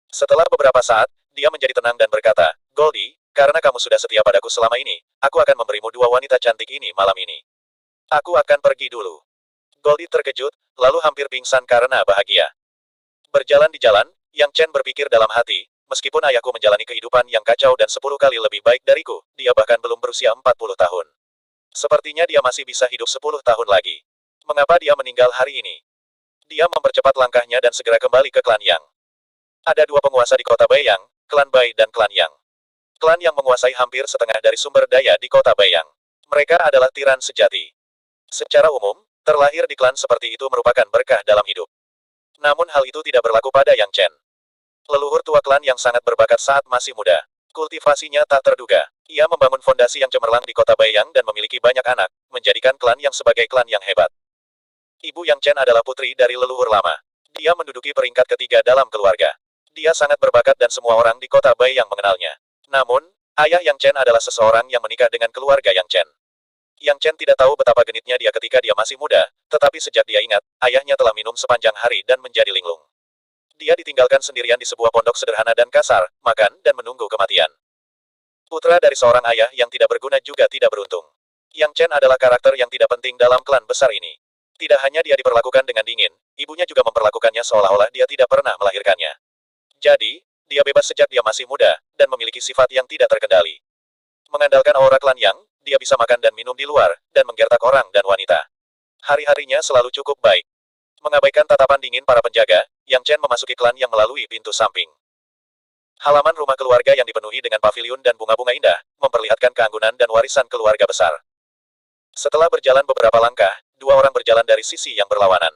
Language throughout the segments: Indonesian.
Setelah beberapa saat, dia menjadi tenang dan berkata, Goldie, karena kamu sudah setia padaku selama ini, aku akan memberimu dua wanita cantik ini malam ini. Aku akan pergi dulu. Goldie terkejut, lalu hampir pingsan karena bahagia. Berjalan di jalan, Yang Chen berpikir dalam hati, meskipun ayahku menjalani kehidupan yang kacau dan 10 kali lebih baik dariku, dia bahkan belum berusia 40 tahun. Sepertinya dia masih bisa hidup 10 tahun lagi. Mengapa dia meninggal hari ini? Dia mempercepat langkahnya dan segera kembali ke klan Yang. Ada dua penguasa di kota Beiyang, klan Bai dan klan Yang. Klan yang menguasai hampir setengah dari sumber daya di kota Beiyang. Mereka adalah tiran sejati. Secara umum, terlahir di klan seperti itu merupakan berkah dalam hidup. Namun hal itu tidak berlaku pada Yang Chen. Leluhur tua klan yang sangat berbakat saat masih muda. Kultivasinya tak terduga. Ia membangun fondasi yang cemerlang di kota Beiyang dan memiliki banyak anak, menjadikan klan yang sebagai klan yang hebat. Ibu Yang Chen adalah putri dari leluhur lama. Dia menduduki peringkat ketiga dalam keluarga. Dia sangat berbakat dan semua orang di kota Beiyang mengenalnya. Namun, ayah Yang Chen adalah seseorang yang menikah dengan keluarga Yang Chen. Yang Chen tidak tahu betapa genitnya dia ketika dia masih muda, tetapi sejak dia ingat, ayahnya telah minum sepanjang hari dan menjadi linglung. Dia ditinggalkan sendirian di sebuah pondok sederhana dan kasar, makan, dan menunggu kematian. Putra dari seorang ayah yang tidak berguna juga tidak beruntung. Yang Chen adalah karakter yang tidak penting dalam klan besar ini. Tidak hanya dia diperlakukan dengan dingin, ibunya juga memperlakukannya seolah-olah dia tidak pernah melahirkannya. Jadi, dia bebas sejak dia masih muda, dan memiliki sifat yang tidak terkendali. Mengandalkan aura klan Yang, dia bisa makan dan minum di luar, dan menggertak orang dan wanita. Hari-harinya selalu cukup baik. Mengabaikan tatapan dingin para penjaga, Yang Chen memasuki klan Yang melalui pintu samping. Halaman rumah keluarga yang dipenuhi dengan paviliun dan bunga-bunga indah, memperlihatkan keanggunan dan warisan keluarga besar. Setelah berjalan beberapa langkah, dua orang berjalan dari sisi yang berlawanan.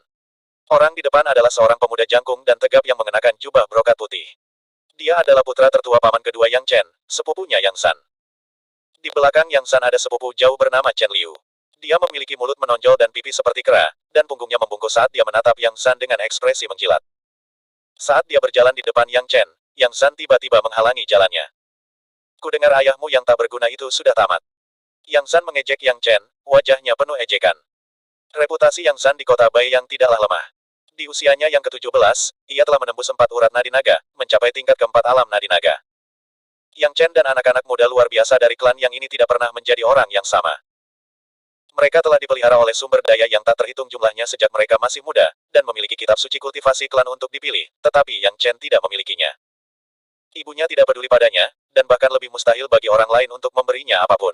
Orang di depan adalah seorang pemuda jangkung dan tegap yang mengenakan jubah brokat putih. Dia adalah putra tertua paman kedua Yang Chen, sepupunya Yang San. Di belakang Yang San ada sepupu jauh bernama Chen Liu. Dia memiliki mulut menonjol dan pipi seperti kera, dan punggungnya membungkuk saat dia menatap Yang San dengan ekspresi menjilat. Saat dia berjalan di depan Yang Chen, Yang San tiba-tiba menghalangi jalannya. Kudengar ayahmu yang tak berguna itu sudah tamat. Yang San mengejek Yang Chen, wajahnya penuh ejekan. Reputasi Yang San di kota Beiyang tidaklah lemah. Di usianya yang ke-17, ia telah menembus 4 urat nadi naga, mencapai tingkat keempat alam nadi naga. Yang Chen dan anak-anak muda luar biasa dari klan Yang ini tidak pernah menjadi orang yang sama. Mereka telah dipelihara oleh sumber daya yang tak terhitung jumlahnya sejak mereka masih muda, dan memiliki kitab suci kultivasi klan untuk dipilih, tetapi Yang Chen tidak memilikinya. Ibunya tidak peduli padanya, dan bahkan lebih mustahil bagi orang lain untuk memberinya apapun.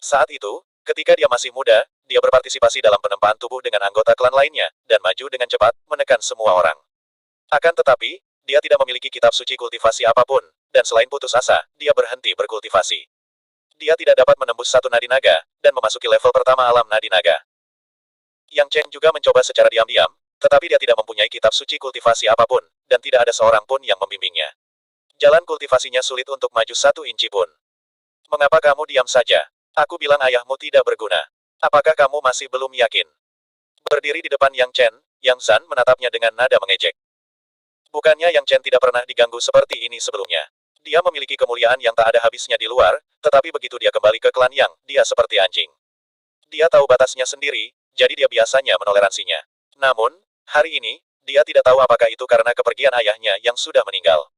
Saat itu, ketika dia masih muda, dia berpartisipasi dalam penempaan tubuh dengan anggota klan lainnya, dan maju dengan cepat, menekan semua orang. Akan tetapi, dia tidak memiliki kitab suci kultivasi apapun, dan selain putus asa, dia berhenti berkultivasi. Dia tidak dapat menembus satu nadi naga, dan memasuki level pertama alam nadi naga. Yang Chen juga mencoba secara diam-diam, tetapi dia tidak mempunyai kitab suci kultivasi apapun, dan tidak ada seorang pun yang membimbingnya. Jalan kultivasinya sulit untuk maju 1 inci pun. Mengapa kamu diam saja? Aku bilang ayahmu tidak berguna. Apakah kamu masih belum yakin? Berdiri di depan Yang Chen, Yang San menatapnya dengan nada mengejek. Bukannya Yang Chen tidak pernah diganggu seperti ini sebelumnya. Dia memiliki kemuliaan yang tak ada habisnya di luar, tetapi begitu dia kembali ke klan Yang, dia seperti anjing. Dia tahu batasnya sendiri, jadi dia biasanya menoleransinya. Namun, hari ini, dia tidak tahu apakah itu karena kepergian ayahnya yang sudah meninggal.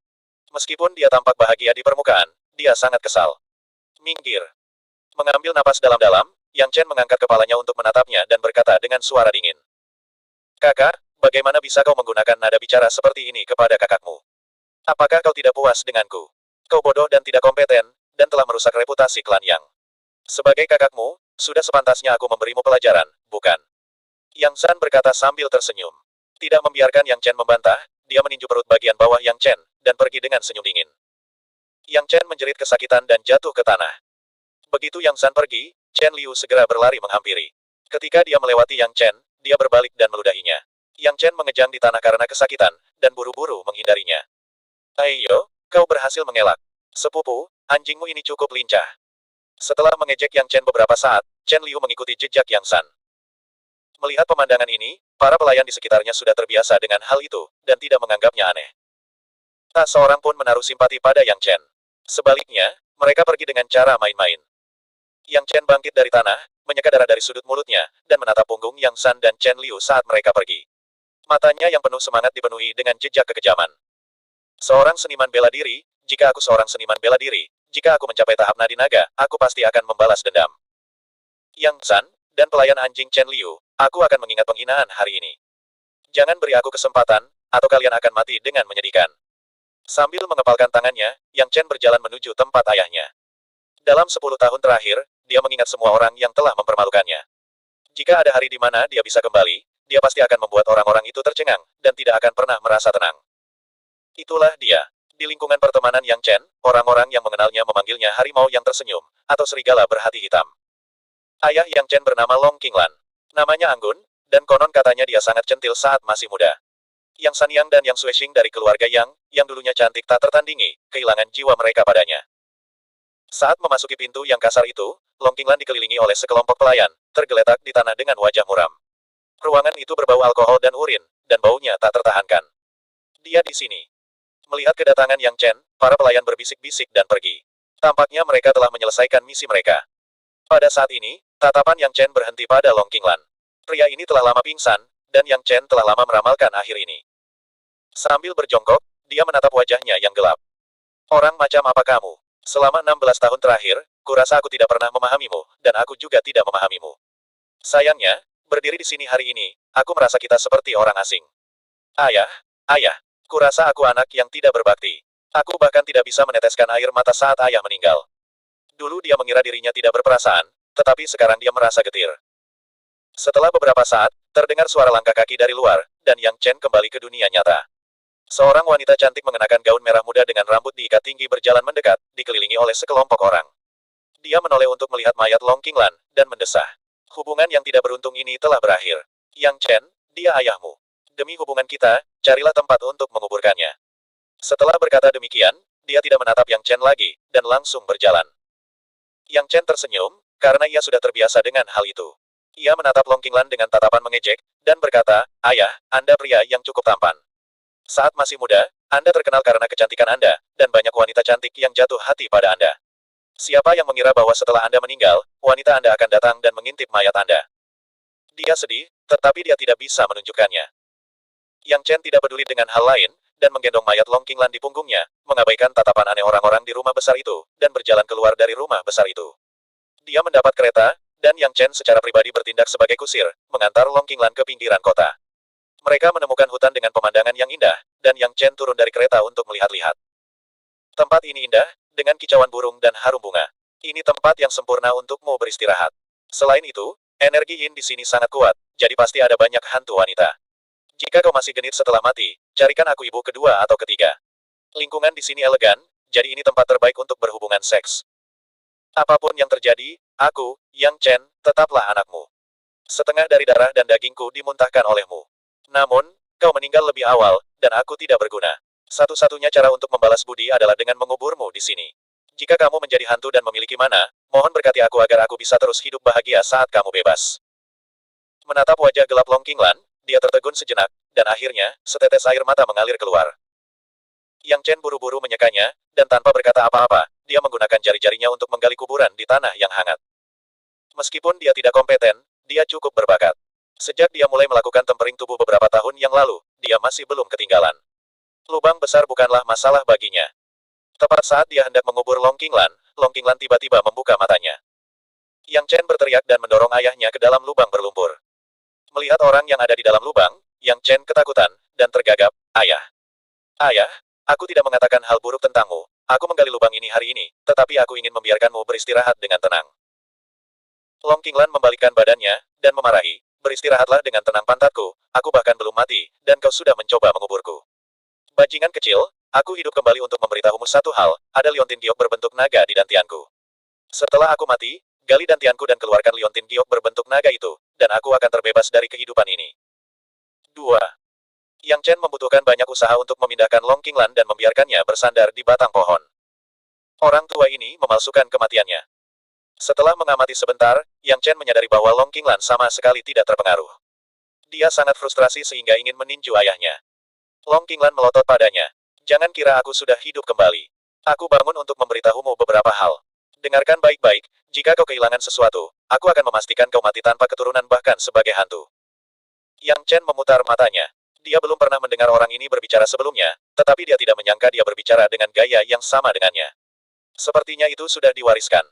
Meskipun dia tampak bahagia di permukaan, dia sangat kesal. Minggir. Mengambil napas dalam-dalam, Yang Chen mengangkat kepalanya untuk menatapnya dan berkata dengan suara dingin. Kakak, bagaimana bisa kau menggunakan nada bicara seperti ini kepada kakakmu? Apakah kau tidak puas denganku? Kau bodoh dan tidak kompeten, dan telah merusak reputasi klan Yang. Sebagai kakakmu, sudah sepantasnya aku memberimu pelajaran, bukan? Yang San berkata sambil tersenyum. Tidak membiarkan Yang Chen membantah, dia meninju perut bagian bawah Yang Chen, dan pergi dengan senyum dingin. Yang Chen menjerit kesakitan dan jatuh ke tanah. Begitu Yang San pergi, Chen Liu segera berlari menghampiri. Ketika dia melewati Yang Chen, dia berbalik dan meludahinya. Yang Chen mengejang di tanah karena kesakitan, dan buru-buru menghindarinya. Ayo, kau berhasil mengelak. Sepupu, anjingmu ini cukup lincah. Setelah mengejek Yang Chen beberapa saat, Chen Liu mengikuti jejak Yang San. Melihat pemandangan ini, para pelayan di sekitarnya sudah terbiasa dengan hal itu, dan tidak menganggapnya aneh. Tak seorang pun menaruh simpati pada Yang Chen. Sebaliknya, mereka pergi dengan cara main-main. Yang Chen bangkit dari tanah, menyeka darah dari sudut mulutnya, dan menatap punggung Yang San dan Chen Liu saat mereka pergi. Matanya yang penuh semangat dipenuhi dengan jejak kekejaman. Seorang seniman bela diri, jika aku seorang seniman bela diri, jika aku mencapai tahap nadi naga, aku pasti akan membalas dendam. Yang San, dan pelayan anjing Chen Liu, aku akan mengingat penghinaan hari ini. Jangan beri aku kesempatan, atau kalian akan mati dengan menyedihkan. Sambil mengepalkan tangannya, Yang Chen berjalan menuju tempat ayahnya. Dalam 10 tahun terakhir, dia mengingat semua orang yang telah mempermalukannya. Jika ada hari di mana dia bisa kembali, dia pasti akan membuat orang-orang itu tercengang, dan tidak akan pernah merasa tenang. Itulah dia. Di lingkungan pertemanan Yang Chen, orang-orang yang mengenalnya memanggilnya harimau yang tersenyum, atau serigala berhati hitam. Ayah Yang Chen bernama Long Qinglan. Namanya anggun, dan konon katanya dia sangat centil saat masih muda. Yang Sanyang dan Yang Sueshing dari keluarga yang dulunya cantik tak tertandingi, kehilangan jiwa mereka padanya. Saat memasuki pintu yang kasar itu, Long Qinglan dikelilingi oleh sekelompok pelayan, tergeletak di tanah dengan wajah muram. Ruangan itu berbau alkohol dan urin, dan baunya tak tertahankan. Dia di sini. Melihat kedatangan Yang Chen, para pelayan berbisik-bisik dan pergi. Tampaknya mereka telah menyelesaikan misi mereka. Pada saat ini, tatapan Yang Chen berhenti pada Long Qinglan. Pria ini telah lama pingsan, dan Yang Chen telah lama meramalkan akhir ini. Sambil berjongkok, dia menatap wajahnya yang gelap. Orang macam apa kamu? Selama 16 tahun terakhir, kurasa aku tidak pernah memahamimu, dan aku juga tidak memahamimu. Sayangnya, berdiri di sini hari ini, aku merasa kita seperti orang asing. Ayah, ayah, kurasa aku anak yang tidak berbakti. Aku bahkan tidak bisa meneteskan air mata saat ayah meninggal. Dulu dia mengira dirinya tidak berperasaan, tetapi sekarang dia merasa getir. Setelah beberapa saat, terdengar suara langkah kaki dari luar, dan Yang Chen kembali ke dunia nyata. Seorang wanita cantik mengenakan gaun merah muda dengan rambut diikat tinggi berjalan mendekat, dikelilingi oleh sekelompok orang. Dia menoleh untuk melihat mayat Long Qinglan, dan mendesah. Hubungan yang tidak beruntung ini telah berakhir. Yang Chen, dia ayahmu. Demi hubungan kita, carilah tempat untuk menguburkannya. Setelah berkata demikian, dia tidak menatap Yang Chen lagi, dan langsung berjalan. Yang Chen tersenyum, karena ia sudah terbiasa dengan hal itu. Ia menatap Long Qinglan dengan tatapan mengejek, dan berkata, "Ayah, Anda pria yang cukup tampan. Saat masih muda, Anda terkenal karena kecantikan Anda, dan banyak wanita cantik yang jatuh hati pada Anda. Siapa yang mengira bahwa setelah Anda meninggal, wanita Anda akan datang dan mengintip mayat Anda?" Dia sedih, tetapi dia tidak bisa menunjukkannya. Yang Chen tidak peduli dengan hal lain, dan menggendong mayat Long Qinglan di punggungnya, mengabaikan tatapan aneh orang-orang di rumah besar itu, dan berjalan keluar dari rumah besar itu. Dia mendapat kereta, dan Yang Chen secara pribadi bertindak sebagai kusir, mengantar Long Qinglan ke pinggiran kota. Mereka menemukan hutan dengan pemandangan yang indah, dan Yang Chen turun dari kereta untuk melihat-lihat. Tempat ini indah, dengan kicauan burung dan harum bunga. Ini tempat yang sempurna untukmu beristirahat. Selain itu, energi Yin di sini sangat kuat, jadi pasti ada banyak hantu wanita. Jika kau masih genit setelah mati, carikan aku ibu kedua atau ketiga. Lingkungan di sini elegan, jadi ini tempat terbaik untuk berhubungan seks. Apapun yang terjadi, aku, Yang Chen, tetaplah anakmu. Setengah dari darah dan dagingku dimuntahkan olehmu. Namun, kau meninggal lebih awal, dan aku tidak berguna. Satu-satunya cara untuk membalas budi adalah dengan menguburmu di sini. Jika kamu menjadi hantu dan memiliki mana, mohon berkati aku agar aku bisa terus hidup bahagia saat kamu bebas. Menatap wajah gelap Long Qinglan, dia tertegun sejenak, dan akhirnya, setetes air mata mengalir keluar. Yang Chen buru-buru menyekanya, dan tanpa berkata apa-apa, dia menggunakan jari-jarinya untuk menggali kuburan di tanah yang hangat. Meskipun dia tidak kompeten, dia cukup berbakat. Sejak dia mulai melakukan tempering tubuh beberapa tahun yang lalu, dia masih belum ketinggalan. Lubang besar bukanlah masalah baginya. Tepat saat dia hendak mengubur Long Qinglan tiba-tiba membuka matanya. Yang Chen berteriak dan mendorong ayahnya ke dalam lubang berlumpur. Melihat orang yang ada di dalam lubang, Yang Chen ketakutan, dan tergagap, "Ayah. Ayah, aku tidak mengatakan hal buruk tentangmu. Aku menggali lubang ini hari ini, tetapi aku ingin membiarkanmu beristirahat dengan tenang." Long Qinglan membalikkan badannya, dan memarahi, "Beristirahatlah dengan tenang pantatku, aku bahkan belum mati, dan kau sudah mencoba menguburku. Bajingan kecil, aku hidup kembali untuk memberitahumu satu hal, ada liontin giok berbentuk naga di dantianku. Setelah aku mati, gali dantianku dan keluarkan liontin giok berbentuk naga itu, dan aku akan terbebas dari kehidupan ini." 2. Yang Chen membutuhkan banyak usaha untuk memindahkan Long Qinglan dan membiarkannya bersandar di batang pohon. Orang tua ini memalsukan kematiannya. Setelah mengamati sebentar, Yang Chen menyadari bahwa Long Qinglan sama sekali tidak terpengaruh. Dia sangat frustrasi sehingga ingin meninju ayahnya. Long Qinglan melotot padanya. "Jangan kira aku sudah hidup kembali. Aku bangun untuk memberitahumu beberapa hal. Dengarkan baik-baik, jika kau kehilangan sesuatu, aku akan memastikan kau mati tanpa keturunan bahkan sebagai hantu." Yang Chen memutar matanya. Dia belum pernah mendengar orang ini berbicara sebelumnya, tetapi dia tidak menyangka dia berbicara dengan gaya yang sama dengannya. Sepertinya itu sudah diwariskan.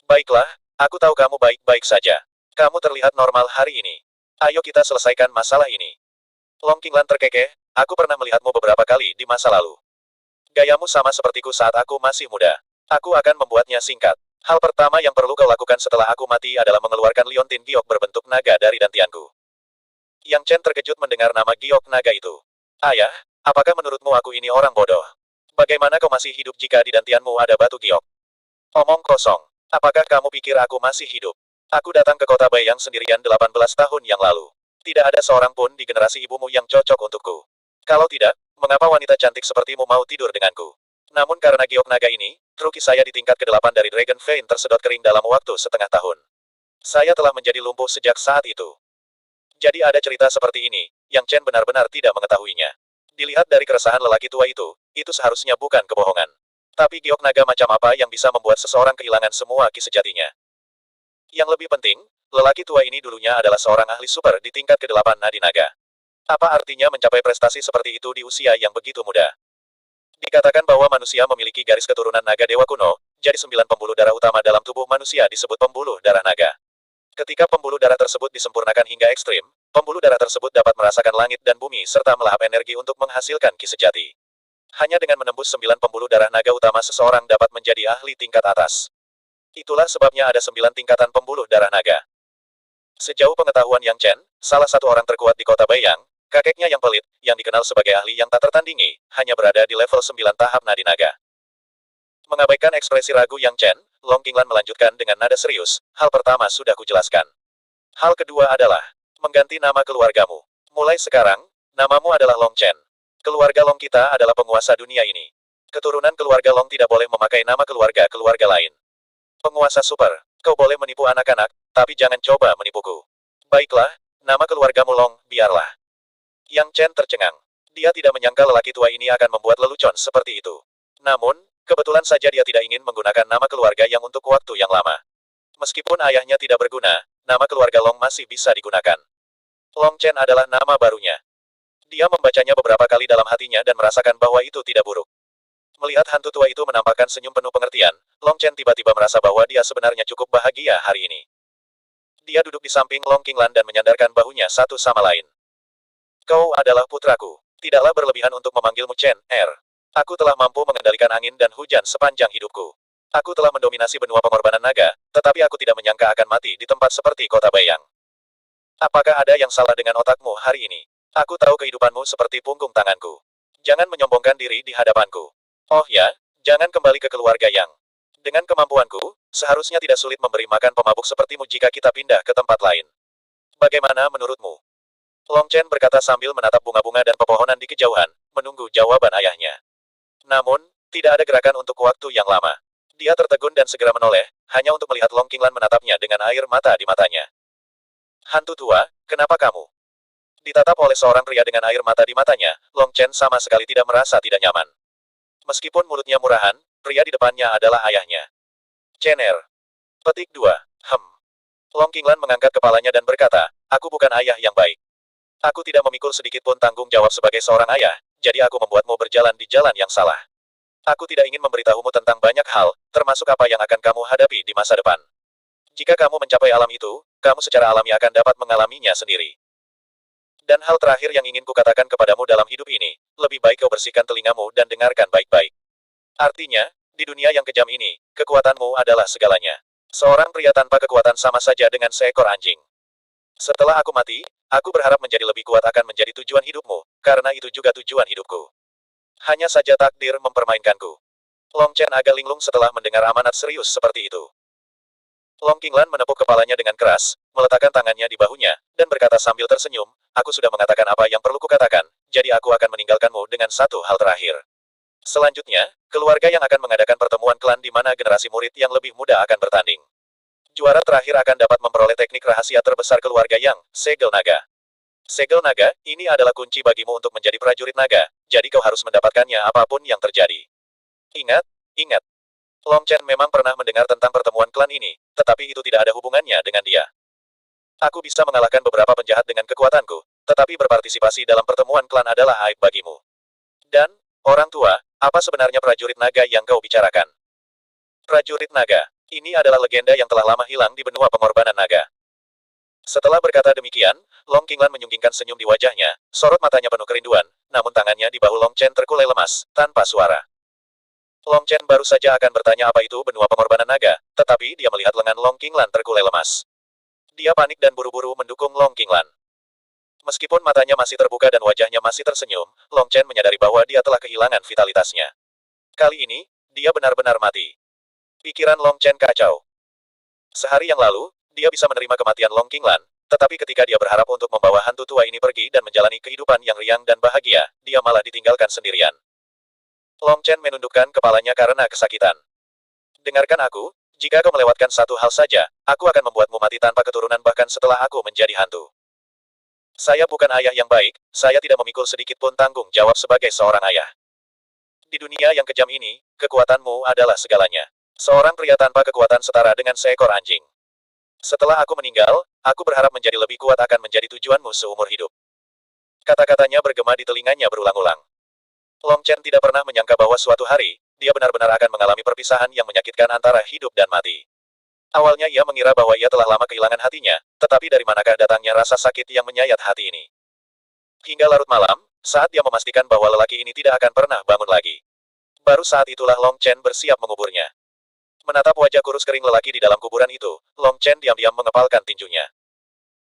Baiklah, aku tahu kamu baik-baik saja. Kamu terlihat normal hari ini. Ayo kita selesaikan masalah ini. Long Qinglan terkekeh, aku pernah melihatmu beberapa kali di masa lalu. Gayamu sama sepertiku saat aku masih muda. Aku akan membuatnya singkat. Hal pertama yang perlu kau lakukan setelah aku mati adalah mengeluarkan liontin giok berbentuk naga dari dantianku. Yang Chen terkejut mendengar nama giok naga itu. Ayah, apakah menurutmu aku ini orang bodoh? Bagaimana kau masih hidup jika di dantianmu ada batu giok? Omong kosong. Apakah kamu pikir aku masih hidup? Aku datang ke kota Baiyang sendirian 18 tahun yang lalu. Tidak ada seorang pun di generasi ibumu yang cocok untukku. Kalau tidak, mengapa wanita cantik sepertimu mau tidur denganku? Namun karena giok naga ini, truki saya di tingkat ke-8 dari Dragon Vein tersedot kering dalam waktu setengah tahun. Saya telah menjadi lumpuh sejak saat itu. Jadi ada cerita seperti ini, yang Chen benar-benar tidak mengetahuinya. Dilihat dari keresahan lelaki tua itu seharusnya bukan kebohongan. Tapi giok naga macam apa yang bisa membuat seseorang kehilangan semua ki sejatinya? Yang lebih penting, lelaki tua ini dulunya adalah seorang ahli super di tingkat ke-8 Nadi Naga. Apa artinya mencapai prestasi seperti itu di usia yang begitu muda? Dikatakan bahwa manusia memiliki garis keturunan naga dewa kuno, jadi 9 pembuluh darah utama dalam tubuh manusia disebut pembuluh darah naga. Ketika pembuluh darah tersebut disempurnakan hingga ekstrim, pembuluh darah tersebut dapat merasakan langit dan bumi serta melahap energi untuk menghasilkan ki sejati. Hanya dengan menembus 9 pembuluh darah naga utama seseorang dapat menjadi ahli tingkat atas. Itulah sebabnya ada 9 tingkatan pembuluh darah naga. Sejauh pengetahuan Yang Chen, salah satu orang terkuat di kota Baiyang, kakeknya yang pelit, yang dikenal sebagai ahli yang tak tertandingi, hanya berada di level 9 tahap nadi naga. Mengabaikan ekspresi ragu Yang Chen, Long Qinglan melanjutkan dengan nada serius, hal pertama sudah kujelaskan. Hal kedua adalah, mengganti nama keluargamu. Mulai sekarang, namamu adalah Long Chen. Keluarga Long kita adalah penguasa dunia ini. Keturunan keluarga Long tidak boleh memakai nama keluarga lain. Penguasa super, kau boleh menipu anak-anak, tapi jangan coba menipuku. Baiklah, nama keluargamu Long, biarlah. Yang Chen tercengang. Dia tidak menyangka lelaki tua ini akan membuat lelucon seperti itu. Namun, kebetulan saja dia tidak ingin menggunakan nama keluarga yang untuk waktu yang lama. Meskipun ayahnya tidak berguna, nama keluarga Long masih bisa digunakan. Long Chen adalah nama barunya. Dia membacanya beberapa kali dalam hatinya dan merasakan bahwa itu tidak buruk. Melihat hantu tua itu menampakkan senyum penuh pengertian, Long Chen tiba-tiba merasa bahwa dia sebenarnya cukup bahagia hari ini. Dia duduk di samping Long Qinglan dan menyandarkan bahunya satu sama lain. Kau adalah putraku. Tidaklah berlebihan untuk memanggilmu Chen, Aku telah mampu mengendalikan angin dan hujan sepanjang hidupku. Aku telah mendominasi benua pengorbanan naga, tetapi aku tidak menyangka akan mati di tempat seperti kota Baiyang. Apakah ada yang salah dengan otakmu hari ini? Aku tahu kehidupanmu seperti punggung tanganku. Jangan menyombongkan diri di hadapanku. Oh ya, jangan kembali ke keluarga Yang. Dengan kemampuanku, seharusnya tidak sulit memberi makan pemabuk sepertimu jika kita pindah ke tempat lain. Bagaimana menurutmu? Long Chen berkata sambil menatap bunga-bunga dan pepohonan di kejauhan, menunggu jawaban ayahnya. Namun, tidak ada gerakan untuk waktu yang lama. Dia tertegun dan segera menoleh, hanya untuk melihat Long Qinglan menatapnya dengan air mata di matanya. Hantu tua, kenapa kamu? Ditatap oleh seorang pria dengan air mata di matanya, Long Chen sama sekali tidak merasa tidak nyaman. Meskipun mulutnya murahan, pria di depannya adalah ayahnya. Chen. Petik 2. Long Qinglan mengangkat kepalanya dan berkata, aku bukan ayah yang baik. Aku tidak memikul sedikit pun tanggung jawab sebagai seorang ayah, jadi aku membuatmu berjalan di jalan yang salah. Aku tidak ingin memberitahumu tentang banyak hal, termasuk apa yang akan kamu hadapi di masa depan. Jika kamu mencapai alam itu, kamu secara alami akan dapat mengalaminya sendiri. Dan hal terakhir yang ingin kukatakan kepadamu dalam hidup ini, lebih baik kau bersihkan telingamu dan dengarkan baik-baik. Artinya, di dunia yang kejam ini, kekuatanmu adalah segalanya. Seorang pria tanpa kekuatan sama saja dengan seekor anjing. Setelah aku mati, aku berharap menjadi lebih kuat akan menjadi tujuan hidupmu, karena itu juga tujuan hidupku. Hanya saja takdir mempermainkanku. Long Chen agak linglung setelah mendengar amanat serius seperti itu. Long Qinglan menepuk kepalanya dengan keras, meletakkan tangannya di bahunya, dan berkata sambil tersenyum, aku sudah mengatakan apa yang perlu kukatakan, jadi aku akan meninggalkanmu dengan satu hal terakhir. Selanjutnya, keluarga yang akan mengadakan pertemuan klan di mana generasi murid yang lebih muda akan bertanding. Juara terakhir akan dapat memperoleh teknik rahasia terbesar keluarga Yang, Segel Naga. Segel Naga, ini adalah kunci bagimu untuk menjadi prajurit naga, jadi kau harus mendapatkannya apapun yang terjadi. Ingat, ingat. Long Chen memang pernah mendengar tentang pertemuan klan ini, tetapi itu tidak ada hubungannya dengan dia. Aku bisa mengalahkan beberapa penjahat dengan kekuatanku, tetapi berpartisipasi dalam pertemuan klan adalah aib bagimu. Dan, orang tua, apa sebenarnya prajurit naga yang kau bicarakan? Prajurit naga. Ini adalah legenda yang telah lama hilang di benua pengorbanan naga. Setelah berkata demikian, Long Qinglan menyunggingkan senyum di wajahnya, sorot matanya penuh kerinduan, namun tangannya di bahu Long Chen terkulai lemas, tanpa suara. Long Chen baru saja akan bertanya apa itu benua pengorbanan naga, tetapi dia melihat lengan Long Qinglan terkulai lemas. Dia panik dan buru-buru mendukung Long Qinglan. Meskipun matanya masih terbuka dan wajahnya masih tersenyum, Long Chen menyadari bahwa dia telah kehilangan vitalitasnya. Kali ini, dia benar-benar mati. Pikiran Long Chen kacau. Sehari yang lalu, dia bisa menerima kematian Long Qinglan, tetapi ketika dia berharap untuk membawa hantu tua ini pergi dan menjalani kehidupan yang riang dan bahagia, dia malah ditinggalkan sendirian. Long Chen menundukkan kepalanya karena kesakitan. Dengarkan aku, jika kau melewatkan satu hal saja, aku akan membuatmu mati tanpa keturunan bahkan setelah aku menjadi hantu. Saya bukan ayah yang baik, saya tidak memikul sedikit pun tanggung jawab sebagai seorang ayah. Di dunia yang kejam ini, kekuatanmu adalah segalanya. Seorang pria tanpa kekuatan setara dengan seekor anjing. Setelah aku meninggal, aku berharap menjadi lebih kuat akan menjadi tujuanmu seumur hidup. Kata-katanya bergema di telinganya berulang-ulang. Long Chen tidak pernah menyangka bahwa suatu hari, dia benar-benar akan mengalami perpisahan yang menyakitkan antara hidup dan mati. Awalnya ia mengira bahwa ia telah lama kehilangan hatinya, tetapi dari manakah datangnya rasa sakit yang menyayat hati ini? Hingga larut malam, saat dia memastikan bahwa lelaki ini tidak akan pernah bangun lagi. Baru saat itulah Long Chen bersiap menguburnya. Menatap wajah kurus kering lelaki di dalam kuburan itu, Long Chen diam-diam mengepalkan tinjunya.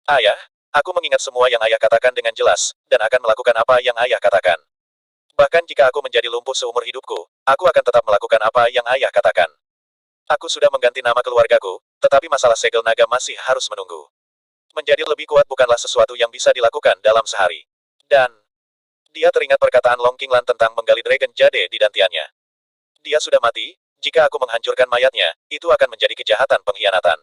Ayah, aku mengingat semua yang ayah katakan dengan jelas, dan akan melakukan apa yang ayah katakan. Bahkan jika aku menjadi lumpuh seumur hidupku, aku akan tetap melakukan apa yang ayah katakan. Aku sudah mengganti nama keluargaku, tetapi masalah segel naga masih harus menunggu. Menjadi lebih kuat bukanlah sesuatu yang bisa dilakukan dalam sehari. Dan, dia teringat perkataan Long Qinglan tentang menggali Dragon Jade di dantiannya. Dia sudah mati, jika aku menghancurkan mayatnya, itu akan menjadi kejahatan pengkhianatan.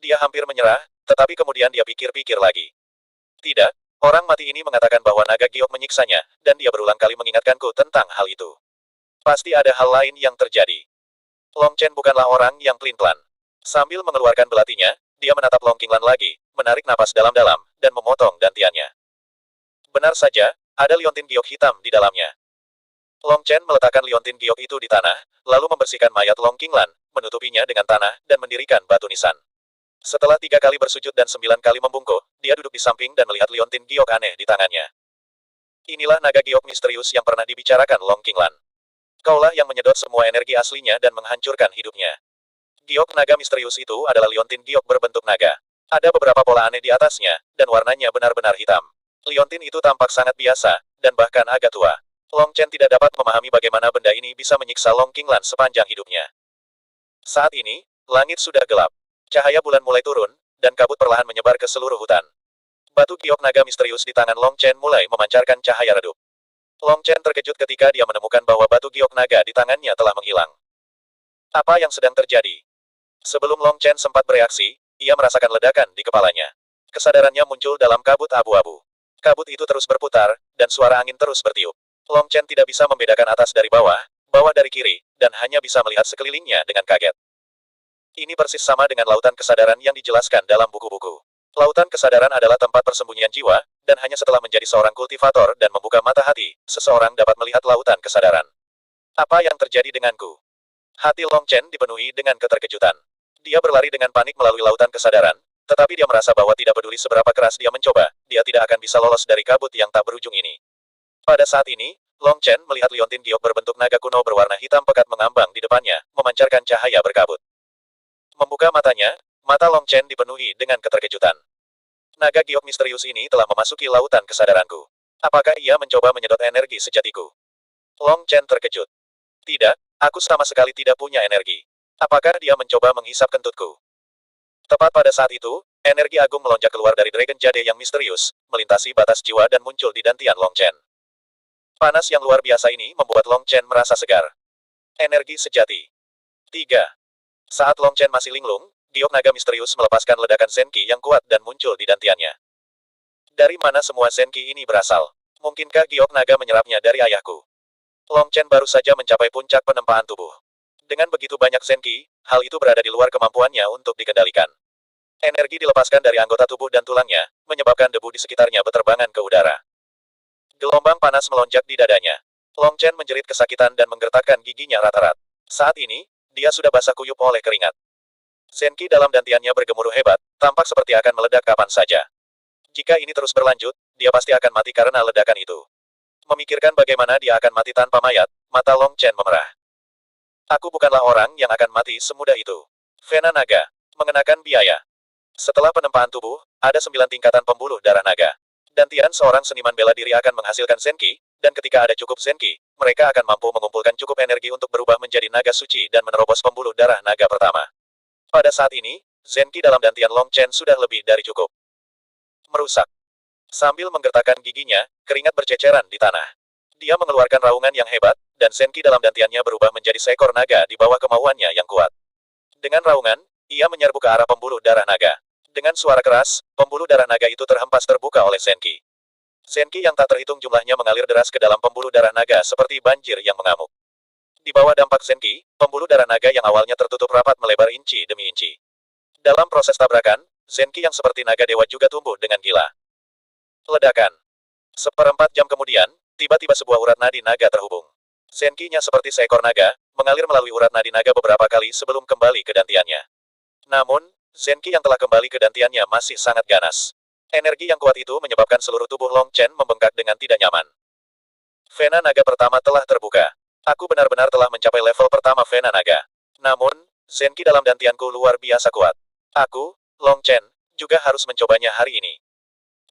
Dia hampir menyerah, tetapi kemudian dia pikir-pikir lagi. Tidak, orang mati ini mengatakan bahwa naga giok menyiksanya, dan dia berulang kali mengingatkanku tentang hal itu. Pasti ada hal lain yang terjadi. Long Chen bukanlah orang yang pelin-pelan. Sambil mengeluarkan belatinya, dia menatap Long Qinglan lagi, menarik napas dalam-dalam, dan memotong dantiannya. Benar saja, ada liontin giok hitam di dalamnya. Long Chen meletakkan liontin giok itu di tanah, lalu membersihkan mayat Long Qinglan, menutupinya dengan tanah, dan mendirikan batu nisan. Setelah 3 kali bersujud dan 9 kali membungkuk, dia duduk di samping dan melihat liontin giok aneh di tangannya. Inilah naga giok misterius yang pernah dibicarakan Long Qinglan. Kaulah yang menyedot semua energi aslinya dan menghancurkan hidupnya. Giok naga misterius itu adalah liontin giok berbentuk naga. Ada beberapa pola aneh di atasnya, dan warnanya benar-benar hitam. Liontin itu tampak sangat biasa, dan bahkan agak tua. Long Chen tidak dapat memahami bagaimana benda ini bisa menyiksa Long Qinglan sepanjang hidupnya. Saat ini, langit sudah gelap. Cahaya bulan mulai turun, dan kabut perlahan menyebar ke seluruh hutan. Batu giok naga misterius di tangan Long Chen mulai memancarkan cahaya redup. Long Chen terkejut ketika dia menemukan bahwa batu giok naga di tangannya telah menghilang. Apa yang sedang terjadi? Sebelum Long Chen sempat bereaksi, ia merasakan ledakan di kepalanya. Kesadarannya muncul dalam kabut abu-abu. Kabut itu terus berputar, dan suara angin terus bertiup. Long Chen tidak bisa membedakan atas dari bawah, bawah dari kiri, dan hanya bisa melihat sekelilingnya dengan kaget. Ini persis sama dengan lautan kesadaran yang dijelaskan dalam buku-buku. Lautan kesadaran adalah tempat persembunyian jiwa, dan hanya setelah menjadi seorang kultivator dan membuka mata hati, seseorang dapat melihat lautan kesadaran. Apa yang terjadi denganku? Hati Long Chen dipenuhi dengan keterkejutan. Dia berlari dengan panik melalui lautan kesadaran, tetapi dia merasa bahwa tidak peduli seberapa keras dia mencoba, dia tidak akan bisa lolos dari kabut yang tak berujung ini. Pada saat ini, Long Chen melihat liontin giok berbentuk naga kuno berwarna hitam pekat mengambang di depannya, memancarkan cahaya berkabut. Membuka matanya, mata Long Chen dipenuhi dengan keterkejutan. Naga giok misterius ini telah memasuki lautan kesadaranku. Apakah ia mencoba menyedot energi sejatiku? Long Chen terkejut. Tidak, aku sama sekali tidak punya energi. Apakah dia mencoba menghisap kentutku? Tepat pada saat itu, energi agung melonjak keluar dari Dragon Jade yang misterius, melintasi batas jiwa dan muncul di dantian Long Chen. Panas yang luar biasa ini membuat Long Chen merasa segar. Energi sejati. 3. Saat Long Chen masih linglung, giok naga misterius melepaskan ledakan Zenki yang kuat dan muncul di dantiannya. Dari mana semua Zenki ini berasal? Mungkinkah giok naga menyerapnya dari ayahku? Long Chen baru saja mencapai puncak penempaan tubuh. Dengan begitu banyak Zenki, hal itu berada di luar kemampuannya untuk dikendalikan. Energi dilepaskan dari anggota tubuh dan tulangnya, menyebabkan debu di sekitarnya berterbangan ke udara. Gelombang panas melonjak di dadanya. Long Chen menjerit kesakitan dan menggertakkan giginya rata-rata. Saat ini, dia sudah basah kuyup oleh keringat. Zenki dalam dantiannya bergemuruh hebat, tampak seperti akan meledak kapan saja. Jika ini terus berlanjut, dia pasti akan mati karena ledakan itu. Memikirkan bagaimana dia akan mati tanpa mayat, mata Long Chen memerah. Aku bukanlah orang yang akan mati semudah itu. Vena naga. Mengenakan biaya. Setelah penempaan tubuh, ada 9 tingkatan pembuluh darah naga. Dantian seorang seniman bela diri akan menghasilkan Zenki, dan ketika ada cukup Zenki, mereka akan mampu mengumpulkan cukup energi untuk berubah menjadi naga suci dan menerobos pembuluh darah naga pertama. Pada saat ini, Zenki dalam dantian Long Chen sudah lebih dari cukup. Merusak. Sambil menggertakkan giginya, keringat berceceran di tanah. Dia mengeluarkan raungan yang hebat, dan Zenki dalam dantiannya berubah menjadi seekor naga di bawah kemauannya yang kuat. Dengan raungan, ia menyerbu ke arah pembuluh darah naga. Dengan suara keras, pembuluh darah naga itu terhempas terbuka oleh Zenki. Zenki yang tak terhitung jumlahnya mengalir deras ke dalam pembuluh darah naga seperti banjir yang mengamuk. Di bawah dampak Zenki, pembuluh darah naga yang awalnya tertutup rapat melebar inci demi inci. Dalam proses tabrakan, Zenki yang seperti naga dewa juga tumbuh dengan gila. Ledakan. Seperempat jam kemudian, tiba-tiba sebuah urat nadi naga terhubung. Zenki-nya seperti seekor naga, mengalir melalui urat nadi naga beberapa kali sebelum kembali ke dantiannya. Namun, Zenki yang telah kembali ke dantiannya masih sangat ganas. Energi yang kuat itu menyebabkan seluruh tubuh Long Chen membengkak dengan tidak nyaman. Vena naga pertama telah terbuka. Aku benar-benar telah mencapai level pertama Vena naga. Namun, Zenki dalam dantianku luar biasa kuat. Aku, Long Chen, juga harus mencobanya hari ini.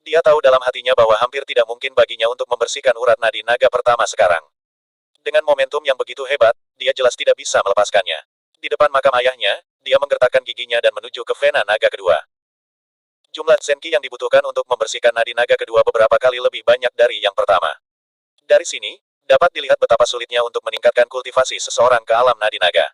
Dia tahu dalam hatinya bahwa hampir tidak mungkin baginya untuk membersihkan urat nadi naga pertama sekarang. Dengan momentum yang begitu hebat, dia jelas tidak bisa melepaskannya. Di depan makam ayahnya, dia menggertakkan giginya dan menuju ke Vena naga kedua. Jumlah Zenki yang dibutuhkan untuk membersihkan nadi naga kedua beberapa kali lebih banyak dari yang pertama. Dari sini, dapat dilihat betapa sulitnya untuk meningkatkan kultivasi seseorang ke alam nadi naga.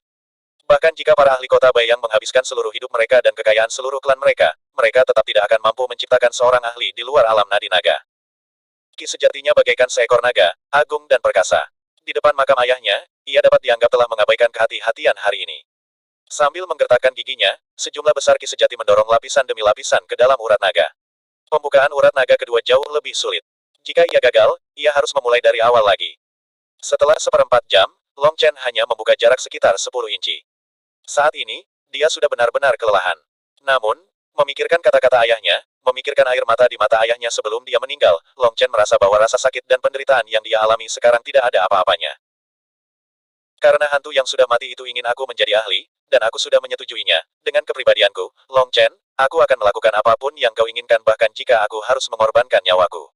Bahkan jika para ahli kota Bayang menghabiskan seluruh hidup mereka dan kekayaan seluruh klan mereka, mereka tetap tidak akan mampu menciptakan seorang ahli di luar alam nadi naga. Ki sejatinya bagaikan seekor naga, agung dan perkasa. Di depan makam ayahnya, ia dapat dianggap telah mengabaikan kehati-hatian hari ini. Sambil menggertakkan giginya, sejumlah besar ki sejati mendorong lapisan demi lapisan ke dalam urat naga. Pembukaan urat naga kedua jauh lebih sulit. Jika ia gagal, ia harus memulai dari awal lagi. Setelah seperempat jam, Long Chen hanya membuka jarak sekitar 10 inci. Saat ini, dia sudah benar-benar kelelahan. Namun, memikirkan kata-kata ayahnya, memikirkan air mata di mata ayahnya sebelum dia meninggal, Long Chen merasa bahwa rasa sakit dan penderitaan yang dia alami sekarang tidak ada apa-apanya. Karena hantu yang sudah mati itu ingin aku menjadi ahli, dan aku sudah menyetujuinya, dengan kepribadianku, Long Chen, aku akan melakukan apapun yang kau inginkan bahkan jika aku harus mengorbankan nyawaku.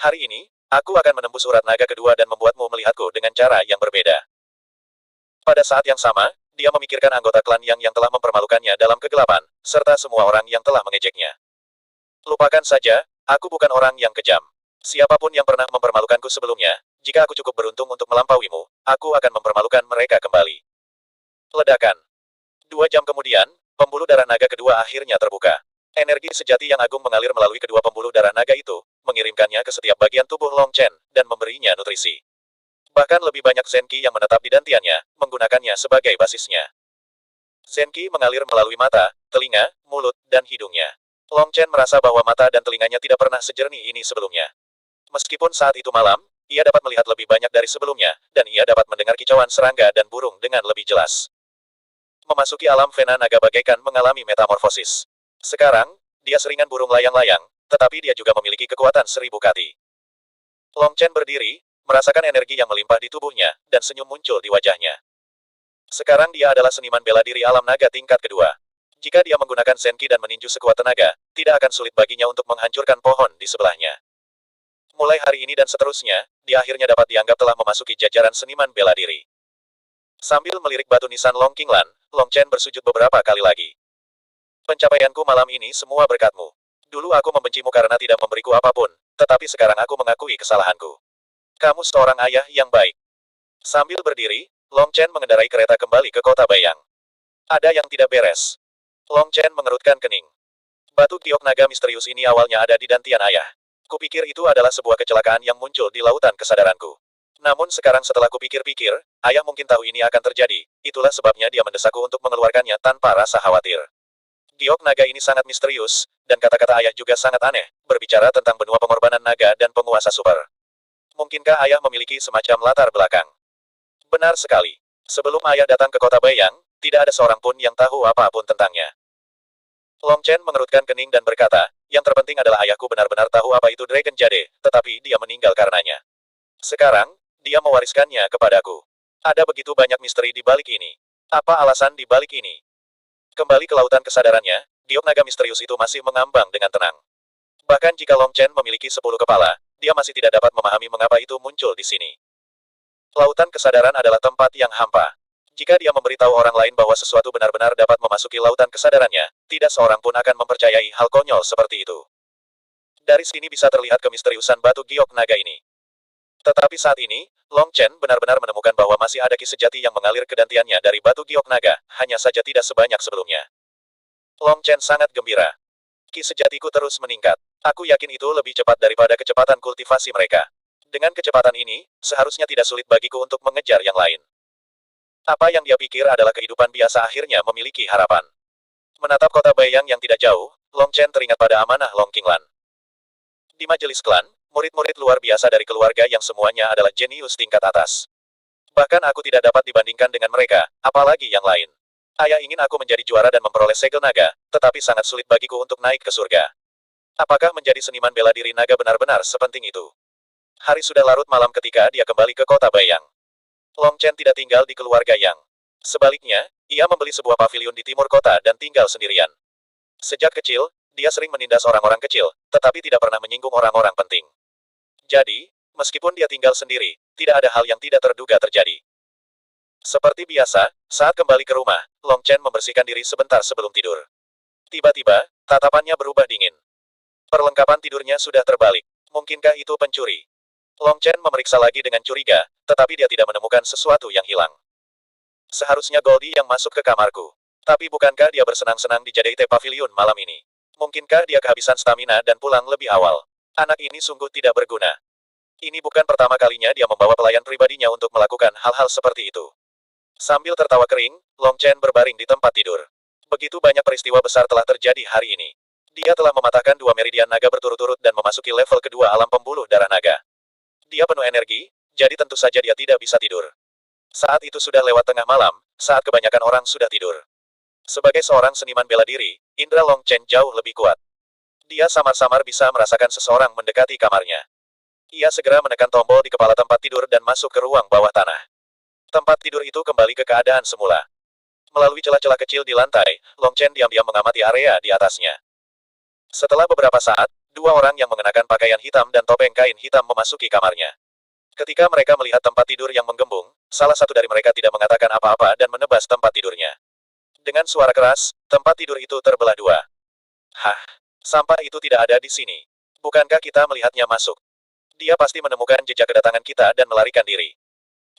Hari ini, aku akan menembus urat naga kedua dan membuatmu melihatku dengan cara yang berbeda. Pada saat yang sama, dia memikirkan anggota klan yang telah mempermalukannya dalam kegelapan, serta semua orang yang telah mengejeknya. Lupakan saja, aku bukan orang yang kejam. Siapapun yang pernah mempermalukanku sebelumnya, jika aku cukup beruntung untuk melampauimu, aku akan mempermalukan mereka kembali. Ledakan. 2 jam kemudian, pembuluh darah naga kedua akhirnya terbuka. Energi sejati yang agung mengalir melalui kedua pembuluh darah naga itu, mengirimkannya ke setiap bagian tubuh Long Chen, dan memberinya nutrisi. Bahkan lebih banyak Zenki yang menetap di dantiannya, menggunakannya sebagai basisnya. Zenki mengalir melalui mata, telinga, mulut, dan hidungnya. Long Chen merasa bahwa mata dan telinganya tidak pernah sejernih ini sebelumnya. Meskipun saat itu malam, ia dapat melihat lebih banyak dari sebelumnya, dan ia dapat mendengar kicauan serangga dan burung dengan lebih jelas. Memasuki alam Vena naga bagaikan mengalami metamorfosis. Sekarang, dia seringan burung layang-layang, tetapi dia juga memiliki kekuatan 1000 kati. Long Chen berdiri, merasakan energi yang melimpah di tubuhnya, dan senyum muncul di wajahnya. Sekarang dia adalah seniman bela diri alam naga tingkat kedua. Jika dia menggunakan Zenki dan meninju sekuat tenaga, tidak akan sulit baginya untuk menghancurkan pohon di sebelahnya. Mulai hari ini dan seterusnya, dia akhirnya dapat dianggap telah memasuki jajaran seniman bela diri. Sambil melirik batu nisan Long Qinglan, Long Chen bersujud beberapa kali lagi. Pencapaianku malam ini semua berkatmu. Dulu aku membencimu karena tidak memberiku apapun, tetapi sekarang aku mengakui kesalahanku. Kamu seorang ayah yang baik. Sambil berdiri, Long Chen mengendarai kereta kembali ke kota Bayang. Ada yang tidak beres. Long Chen mengerutkan kening. Batu giok naga misterius ini awalnya ada di dantian ayah. Kupikir itu adalah sebuah kecelakaan yang muncul di lautan kesadaranku. Namun sekarang setelah kupikir-pikir, ayah mungkin tahu ini akan terjadi, itulah sebabnya dia mendesakku untuk mengeluarkannya tanpa rasa khawatir. Giok naga ini sangat misterius, dan kata-kata ayah juga sangat aneh, berbicara tentang benua pengorbanan naga dan penguasa super. Mungkinkah ayah memiliki semacam latar belakang? Benar sekali. Sebelum ayah datang ke kota Bayang, tidak ada seorang pun yang tahu apapun tentangnya. Long Chen mengerutkan kening dan berkata, yang terpenting adalah ayahku benar-benar tahu apa itu Dragon Jade, tetapi dia meninggal karenanya. Sekarang, dia mewariskannya kepadaku. Ada begitu banyak misteri di balik ini. Apa alasan di balik ini? Kembali ke lautan kesadarannya, giok naga misterius itu masih mengambang dengan tenang. Bahkan jika Long Chen memiliki 10 kepala, dia masih tidak dapat memahami mengapa itu muncul di sini. Lautan kesadaran adalah tempat yang hampa. Jika dia memberitahu orang lain bahwa sesuatu benar-benar dapat memasuki lautan kesadarannya, tidak seorang pun akan mempercayai hal konyol seperti itu. Dari sini bisa terlihat kemisteriusan batu giok naga ini. Tetapi saat ini, Long Chen benar-benar menemukan bahwa masih ada ki sejati yang mengalir kedantiannya dari batu giok naga, hanya saja tidak sebanyak sebelumnya. Long Chen sangat gembira. Ki sejatiku terus meningkat. Aku yakin itu lebih cepat daripada kecepatan kultivasi mereka. Dengan kecepatan ini, seharusnya tidak sulit bagiku untuk mengejar yang lain. Apa yang dia pikir adalah kehidupan biasa akhirnya memiliki harapan. Menatap kota Bayang yang tidak jauh, Long Chen teringat pada amanah Long Qinglan. Di majelis klan, murid-murid luar biasa dari keluarga yang semuanya adalah jenius tingkat atas. Bahkan aku tidak dapat dibandingkan dengan mereka, apalagi yang lain. Ayah ingin aku menjadi juara dan memperoleh segel naga, tetapi sangat sulit bagiku untuk naik ke surga. Apakah menjadi seniman bela diri naga benar-benar sepenting itu? Hari sudah larut malam ketika dia kembali ke kota Bayang. Long Chen tidak tinggal di keluarga Yang. Sebaliknya, ia membeli sebuah pavilion di timur kota dan tinggal sendirian. Sejak kecil, dia sering menindas orang-orang kecil, tetapi tidak pernah menyinggung orang-orang penting. Jadi, meskipun dia tinggal sendiri, tidak ada hal yang tidak terduga terjadi. Seperti biasa, saat kembali ke rumah, Long Chen membersihkan diri sebentar sebelum tidur. Tiba-tiba, tatapannya berubah dingin. Perlengkapan tidurnya sudah terbalik. Mungkinkah itu pencuri? Long Chen memeriksa lagi dengan curiga, tetapi dia tidak menemukan sesuatu yang hilang. Seharusnya Goldie yang masuk ke kamarku. Tapi bukankah dia bersenang-senang di Jade Pavilion malam ini? Mungkinkah dia kehabisan stamina dan pulang lebih awal? Anak ini sungguh tidak berguna. Ini bukan pertama kalinya dia membawa pelayan pribadinya untuk melakukan hal-hal seperti itu. Sambil tertawa kering, Long Chen berbaring di tempat tidur. Begitu banyak peristiwa besar telah terjadi hari ini. Dia telah mematahkan 2 meridian naga berturut-turut dan memasuki level kedua alam pembuluh darah naga. Dia penuh energi, jadi tentu saja dia tidak bisa tidur. Saat itu sudah lewat tengah malam, saat kebanyakan orang sudah tidur. Sebagai seorang seniman bela diri, indera Long Chen jauh lebih kuat. Dia samar-samar bisa merasakan seseorang mendekati kamarnya. Ia segera menekan tombol di kepala tempat tidur dan masuk ke ruang bawah tanah. Tempat tidur itu kembali ke keadaan semula. Melalui celah-celah kecil di lantai, Long Chen diam-diam mengamati area di atasnya. Setelah beberapa saat, 2 orang yang mengenakan pakaian hitam dan topeng kain hitam memasuki kamarnya. Ketika mereka melihat tempat tidur yang menggembung, salah satu dari mereka tidak mengatakan apa-apa dan menebas tempat tidurnya. Dengan suara keras, tempat tidur itu terbelah 2. Hah? Sampah itu tidak ada di sini. Bukankah kita melihatnya masuk? Dia pasti menemukan jejak kedatangan kita dan melarikan diri.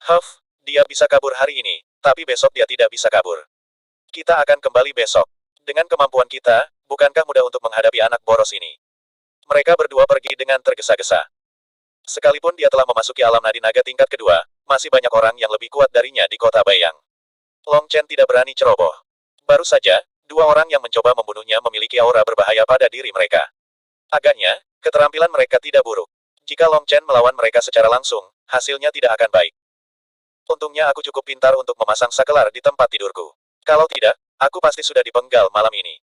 Huff, dia bisa kabur hari ini, tapi besok dia tidak bisa kabur. Kita akan kembali besok. Dengan kemampuan kita, bukankah mudah untuk menghadapi anak boros ini? Mereka berdua pergi dengan tergesa-gesa. Sekalipun dia telah memasuki alam nadi naga tingkat kedua, masih banyak orang yang lebih kuat darinya di kota Bayang. Long Chen tidak berani ceroboh. Baru saja, 2 orang yang mencoba membunuhnya memiliki aura berbahaya pada diri mereka. Agaknya, keterampilan mereka tidak buruk. Jika Long Chen melawan mereka secara langsung, hasilnya tidak akan baik. Untungnya aku cukup pintar untuk memasang sakelar di tempat tidurku. Kalau tidak, aku pasti sudah dipenggal malam ini.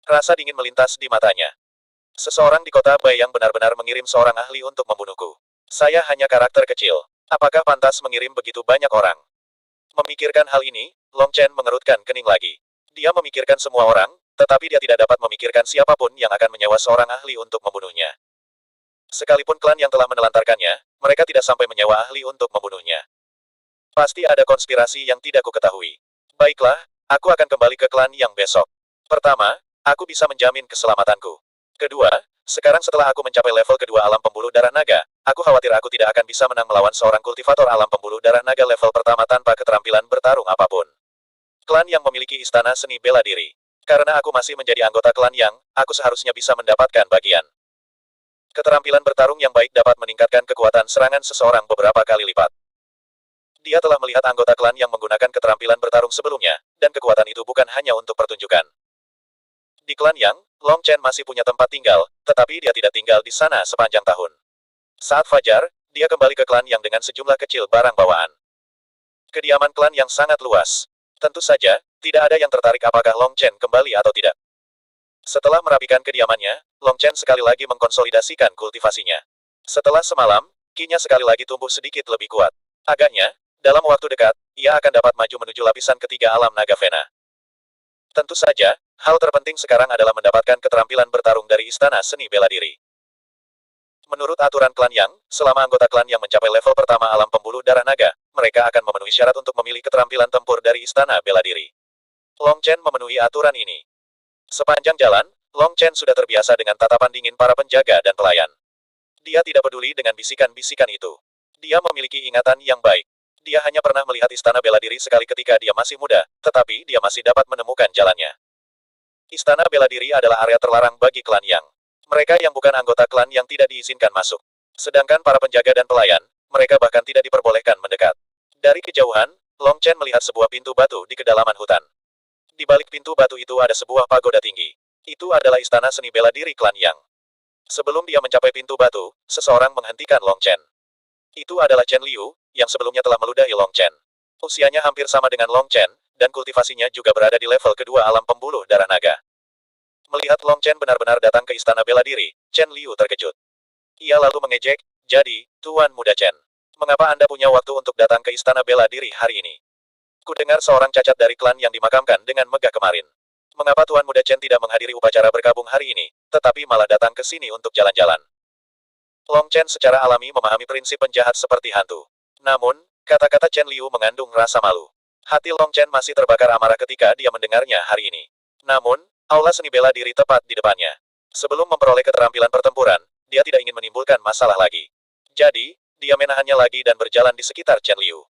Rasa dingin melintas di matanya. Seseorang di kota Bayang benar-benar mengirim seorang ahli untuk membunuhku. Saya hanya karakter kecil. Apakah pantas mengirim begitu banyak orang? Memikirkan hal ini, Long Chen mengerutkan kening lagi. Dia memikirkan semua orang, tetapi dia tidak dapat memikirkan siapapun yang akan menyewa seorang ahli untuk membunuhnya. Sekalipun klan yang telah menelantarkannya, mereka tidak sampai menyewa ahli untuk membunuhnya. Pasti ada konspirasi yang tidak kuketahui. Baiklah, aku akan kembali ke klan yang besok. Pertama, aku bisa menjamin keselamatanku. Kedua, sekarang setelah aku mencapai level kedua alam pembuluh darah naga, aku khawatir aku tidak akan bisa menang melawan seorang kultivator alam pembuluh darah naga level pertama tanpa keterampilan bertarung apapun. Klan yang memiliki istana seni bela diri. Karena aku masih menjadi anggota klan yang, aku seharusnya bisa mendapatkan bagian. Keterampilan bertarung yang baik dapat meningkatkan kekuatan serangan seseorang beberapa kali lipat. Dia telah melihat anggota klan yang menggunakan keterampilan bertarung sebelumnya, dan kekuatan itu bukan hanya untuk pertunjukan. Di klan Yang, Long Chen masih punya tempat tinggal, tetapi dia tidak tinggal di sana sepanjang tahun. Saat fajar, dia kembali ke klan Yang dengan sejumlah kecil barang bawaan. Kediaman klan yang sangat luas. Tentu saja, tidak ada yang tertarik apakah Long Chen kembali atau tidak. Setelah merapikan kediamannya, Long Chen sekali lagi mengkonsolidasikan kultivasinya. Setelah semalam, Qi-nya sekali lagi tumbuh sedikit lebih kuat. Agaknya, dalam waktu dekat, ia akan dapat maju menuju lapisan ketiga alam naga Vena. Tentu saja, hal terpenting sekarang adalah mendapatkan keterampilan bertarung dari Istana Seni Bela Diri. Menurut aturan klan Yang, selama anggota klan yang mencapai level pertama alam pembuluh darah naga, mereka akan memenuhi syarat untuk memilih keterampilan tempur dari Istana Bela Diri. Long Chen memenuhi aturan ini. Sepanjang jalan, Long Chen sudah terbiasa dengan tatapan dingin para penjaga dan pelayan. Dia tidak peduli dengan bisikan-bisikan itu. Dia memiliki ingatan yang baik. Dia hanya pernah melihat Istana Bela Diri sekali ketika dia masih muda, tetapi dia masih dapat menemukan jalannya. Istana Bela Diri adalah area terlarang bagi klan Yang. Mereka yang bukan anggota klan yang tidak diizinkan masuk. Sedangkan para penjaga dan pelayan, mereka bahkan tidak diperbolehkan mendekat. Dari kejauhan, Long Chen melihat sebuah pintu batu di kedalaman hutan. Di balik pintu batu itu ada sebuah pagoda tinggi. Itu adalah Istana Seni Bela Diri klan Yang. Sebelum dia mencapai pintu batu, seseorang menghentikan Long Chen. Itu adalah Chen Liu, yang sebelumnya telah meludahi Long Chen. Usianya hampir sama dengan Long Chen, dan kultivasinya juga berada di level kedua alam pembuluh darah naga. Melihat Long Chen benar-benar datang ke Istana Bela Diri, Chen Liu terkejut. Ia lalu mengejek, "Jadi, Tuan Muda Chen, mengapa Anda punya waktu untuk datang ke Istana Bela Diri hari ini? Kudengar seorang cacat dari klan yang dimakamkan dengan megah kemarin. Mengapa Tuan Muda Chen tidak menghadiri upacara berkabung hari ini, tetapi malah datang ke sini untuk jalan-jalan?" Long Chen secara alami memahami prinsip penjahat seperti hantu. Namun, kata-kata Chen Liu mengandung rasa malu. Hati Long Chen masih terbakar amarah ketika dia mendengarnya hari ini. Namun, Aula Seni Bela Diri tepat di depannya. Sebelum memperoleh keterampilan pertempuran, dia tidak ingin menimbulkan masalah lagi. Jadi, dia menahannya lagi dan berjalan di sekitar Chen Liu.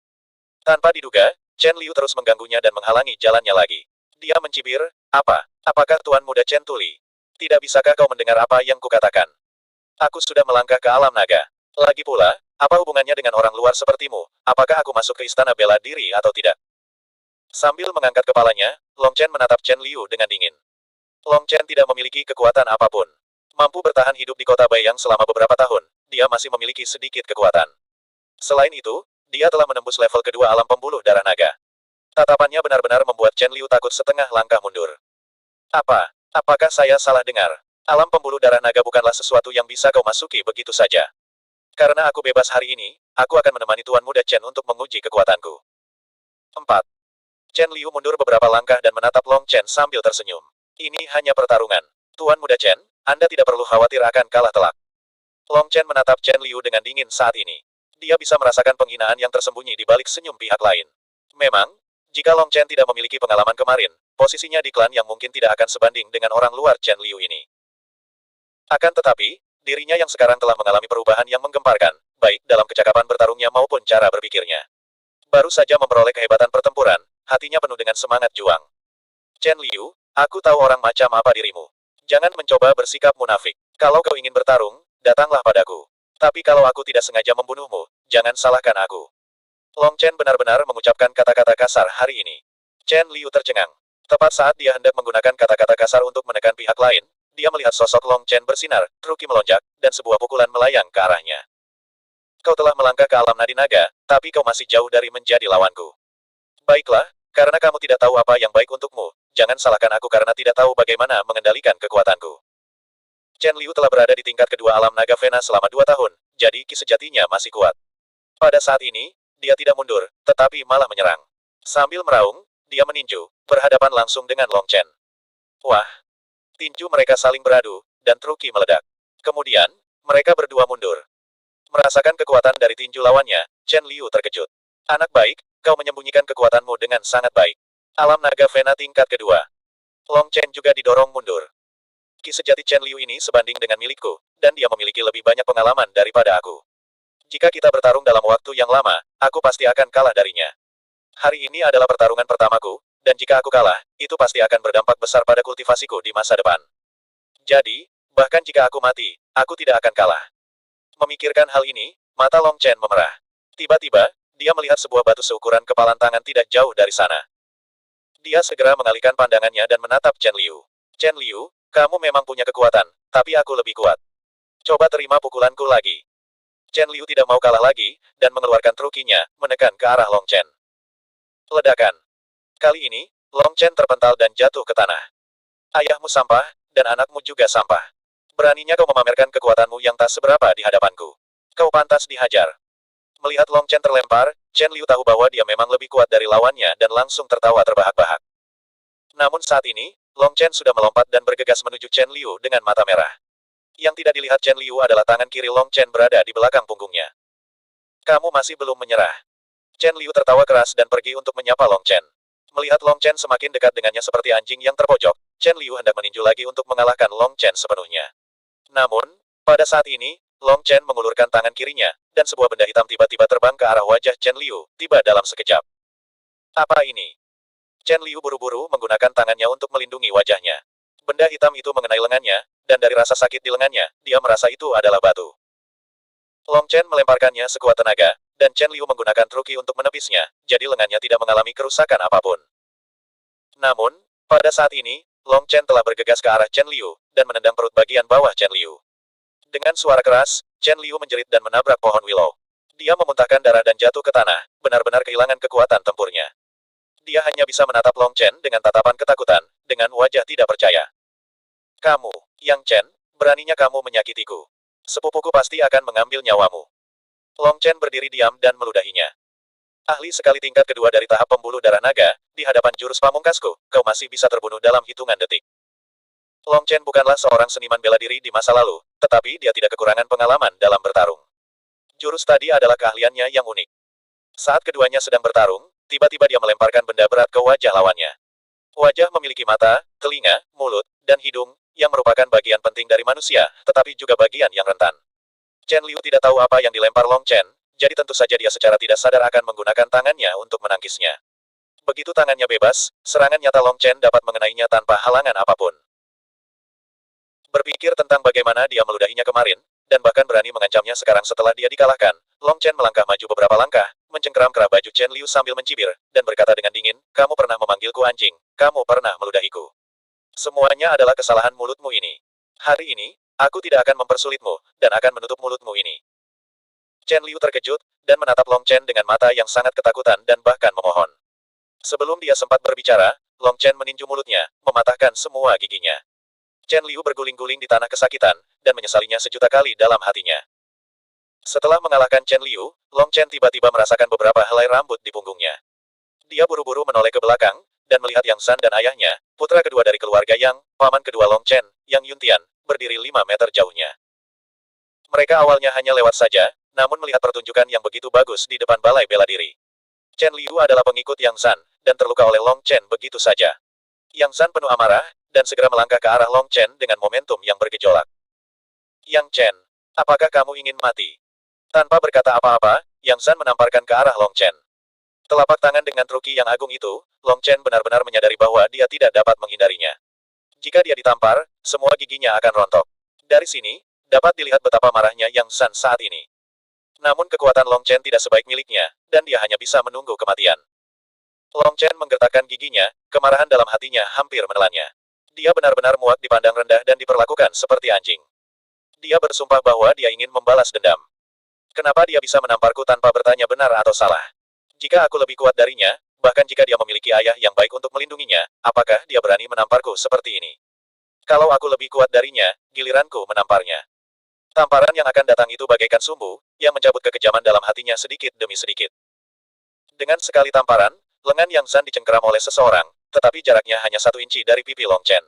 Tanpa diduga, Chen Liu terus mengganggunya dan menghalangi jalannya lagi. Dia mencibir, "Apa? Apakah Tuan Muda Chen Tuli? Tidak bisakah kau mendengar apa yang kukatakan? Aku sudah melangkah ke alam naga. Lagi pula, apa hubungannya dengan orang luar sepertimu? Apakah aku masuk ke Istana Bela Diri atau tidak?" Sambil mengangkat kepalanya, Long Chen menatap Chen Liu dengan dingin. Long Chen tidak memiliki kekuatan apapun. Mampu bertahan hidup di kota Bayang selama beberapa tahun, dia masih memiliki sedikit kekuatan. Selain itu, dia telah menembus level kedua alam pembuluh darah naga. Tatapannya benar-benar membuat Chen Liu takut setengah langkah mundur. Apakah saya salah dengar? Alam pembuluh darah naga bukanlah sesuatu yang bisa kau masuki begitu saja. Karena aku bebas hari ini, aku akan menemani Tuan Muda Chen untuk menguji kekuatanku. 4. Chen Liu mundur beberapa langkah dan menatap Long Chen sambil tersenyum. Ini hanya pertarungan. Tuan Muda Chen, Anda tidak perlu khawatir akan kalah telak. Long Chen menatap Chen Liu dengan dingin saat ini. Dia bisa merasakan penghinaan yang tersembunyi di balik senyum pihak lain. Memang, jika Long Chen tidak memiliki pengalaman kemarin, posisinya di klan yang mungkin tidak akan sebanding dengan orang luar Chen Liu ini. Akan tetapi, dirinya yang sekarang telah mengalami perubahan yang menggemparkan, baik dalam kecakapan bertarungnya maupun cara berpikirnya. Baru saja memperoleh kehebatan pertempuran, hatinya penuh dengan semangat juang. Chen Liu, aku tahu orang macam apa dirimu. Jangan mencoba bersikap munafik. Kalau kau ingin bertarung, datanglah padaku. Tapi kalau aku tidak sengaja membunuhmu, jangan salahkan aku. Long Chen benar-benar mengucapkan kata-kata kasar hari ini. Chen Liu tercengang. Tepat saat dia hendak menggunakan kata-kata kasar untuk menekan pihak lain, dia melihat sosok Long Chen bersinar, Truki melonjak, dan sebuah pukulan melayang ke arahnya. Kau telah melangkah ke alam nadi naga, tapi kau masih jauh dari menjadi lawanku. Baiklah, karena kamu tidak tahu apa yang baik untukmu, jangan salahkan aku karena tidak tahu bagaimana mengendalikan kekuatanku. Chen Liu telah berada di tingkat kedua alam naga Vena selama 2 tahun, jadi ki sejatinya masih kuat. Pada saat ini, dia tidak mundur, tetapi malah menyerang. Sambil meraung, dia meninju, berhadapan langsung dengan Long Chen. Wah! Tinju mereka saling beradu, dan Truki meledak. Kemudian, mereka berdua mundur. Merasakan kekuatan dari tinju lawannya, Chen Liu terkejut. Anak baik, kau menyembunyikan kekuatanmu dengan sangat baik. Alam naga Vena tingkat kedua. Long Chen juga didorong mundur. Ki sejati Chen Liu ini sebanding dengan milikku, dan dia memiliki lebih banyak pengalaman daripada aku. Jika kita bertarung dalam waktu yang lama, aku pasti akan kalah darinya. Hari ini adalah pertarungan pertamaku, dan jika aku kalah, itu pasti akan berdampak besar pada kultivasiku di masa depan. Jadi, bahkan jika aku mati, aku tidak akan kalah. Memikirkan hal ini, mata Long Chen memerah. Tiba-tiba, dia melihat sebuah batu seukuran kepalan tangan tidak jauh dari sana. Dia segera mengalihkan pandangannya dan menatap Chen Liu. Chen Liu, kamu memang punya kekuatan, tapi aku lebih kuat. Coba terima pukulanku lagi. Chen Liu tidak mau kalah lagi, dan mengeluarkan trukinya, menekan ke arah Long Chen. Ledakan. Kali ini, Long Chen terpental dan jatuh ke tanah. Ayahmu sampah, dan anakmu juga sampah. Beraninya kau memamerkan kekuatanmu yang tak seberapa di hadapanku. Kau pantas dihajar. Melihat Long Chen terlempar, Chen Liu tahu bahwa dia memang lebih kuat dari lawannya dan langsung tertawa terbahak-bahak. Namun saat ini, Long Chen sudah melompat dan bergegas menuju Chen Liu dengan mata merah. Yang tidak dilihat Chen Liu adalah tangan kiri Long Chen berada di belakang punggungnya. Kamu masih belum menyerah. Chen Liu tertawa keras dan pergi untuk menyapa Long Chen. Melihat Long Chen semakin dekat dengannya seperti anjing yang terpojok, Chen Liu hendak meninju lagi untuk mengalahkan Long Chen sepenuhnya. Namun, pada saat ini, Long Chen mengulurkan tangan kirinya, dan sebuah benda hitam tiba-tiba terbang ke arah wajah Chen Liu, tiba dalam sekejap. Apa ini? Chen Liu buru-buru menggunakan tangannya untuk melindungi wajahnya. Benda hitam itu mengenai lengannya, dan dari rasa sakit di lengannya, dia merasa itu adalah batu. Long Chen melemparkannya sekuat tenaga, dan Chen Liu menggunakan truki untuk menepisnya, jadi lengannya tidak mengalami kerusakan apapun. Namun, pada saat ini, Long Chen telah bergegas ke arah Chen Liu, dan menendang perut bagian bawah Chen Liu. Dengan suara keras, Chen Liu menjerit dan menabrak pohon willow. Dia memuntahkan darah dan jatuh ke tanah, benar-benar kehilangan kekuatan tempurnya. Dia hanya bisa menatap Long Chen dengan tatapan ketakutan, dengan wajah tidak percaya. Kamu, Yang Chen, beraninya kamu menyakitiku. Sepupuku pasti akan mengambil nyawamu. Long Chen berdiri diam dan meludahinya. Ahli sekali tingkat kedua dari tahap pembuluh darah naga, di hadapan jurus pamungkasku, kau masih bisa terbunuh dalam hitungan detik. Long Chen bukanlah seorang seniman bela diri di masa lalu, tetapi dia tidak kekurangan pengalaman dalam bertarung. Jurus tadi adalah keahliannya yang unik. Saat keduanya sedang bertarung, tiba-tiba dia melemparkan benda berat ke wajah lawannya. Wajah memiliki mata, telinga, mulut, dan hidung, yang merupakan bagian penting dari manusia, tetapi juga bagian yang rentan. Chen Liu tidak tahu apa yang dilempar Long Chen, jadi tentu saja dia secara tidak sadar akan menggunakan tangannya untuk menangkisnya. Begitu tangannya bebas, serangan nyata Long Chen dapat mengenainya tanpa halangan apapun. Berpikir tentang bagaimana dia meludahinya kemarin, dan bahkan berani mengancamnya sekarang setelah dia dikalahkan, Long Chen melangkah maju beberapa langkah, mencengkeram kerah baju Chen Liu sambil mencibir, dan berkata dengan dingin, kamu pernah memanggilku anjing, kamu pernah meludahiku. Semuanya adalah kesalahan mulutmu ini. Hari ini, aku tidak akan mempersulitmu, dan akan menutup mulutmu ini. Chen Liu terkejut, dan menatap Long Chen dengan mata yang sangat ketakutan dan bahkan memohon. Sebelum dia sempat berbicara, Long Chen meninju mulutnya, mematahkan semua giginya. Chen Liu berguling-guling di tanah kesakitan, dan menyesalinya sejuta kali dalam hatinya. Setelah mengalahkan Chen Liu, Long Chen tiba-tiba merasakan beberapa helai rambut di punggungnya. Dia buru-buru menoleh ke belakang, dan melihat Yang San dan ayahnya, putra kedua dari keluarga Yang, paman kedua Long Chen, Yang Yuntian, berdiri 5 meter jauhnya. Mereka awalnya hanya lewat saja, namun melihat pertunjukan yang begitu bagus di depan balai bela diri. Chen Liu adalah pengikut Yang San, dan terluka oleh Long Chen begitu saja. Yang San penuh amarah, dan segera melangkah ke arah Long Chen dengan momentum yang bergejolak. Yang Chen, apakah kamu ingin mati? Tanpa berkata apa-apa, Yang San menamparkan ke arah Long Chen. Telapak tangan dengan truki yang agung itu, Long Chen benar-benar menyadari bahwa dia tidak dapat menghindarinya. Jika dia ditampar, semua giginya akan rontok. Dari sini, dapat dilihat betapa marahnya Yang San saat ini. Namun kekuatan Long Chen tidak sebaik miliknya, dan dia hanya bisa menunggu kematian. Long Chen menggertakkan giginya, kemarahan dalam hatinya hampir menelannya. Dia benar-benar muak dipandang rendah dan diperlakukan seperti anjing. Dia bersumpah bahwa dia ingin membalas dendam. Kenapa dia bisa menamparku tanpa bertanya benar atau salah? Jika aku lebih kuat darinya, bahkan jika dia memiliki ayah yang baik untuk melindunginya, apakah dia berani menamparku seperti ini? Kalau aku lebih kuat darinya, giliranku menamparnya. Tamparan yang akan datang itu bagaikan sumbu, yang mencabut kekejaman dalam hatinya sedikit demi sedikit. Dengan sekali tamparan, lengan Yang San dicengkeram oleh seseorang, tetapi jaraknya hanya 1 inci dari pipi Long Chen.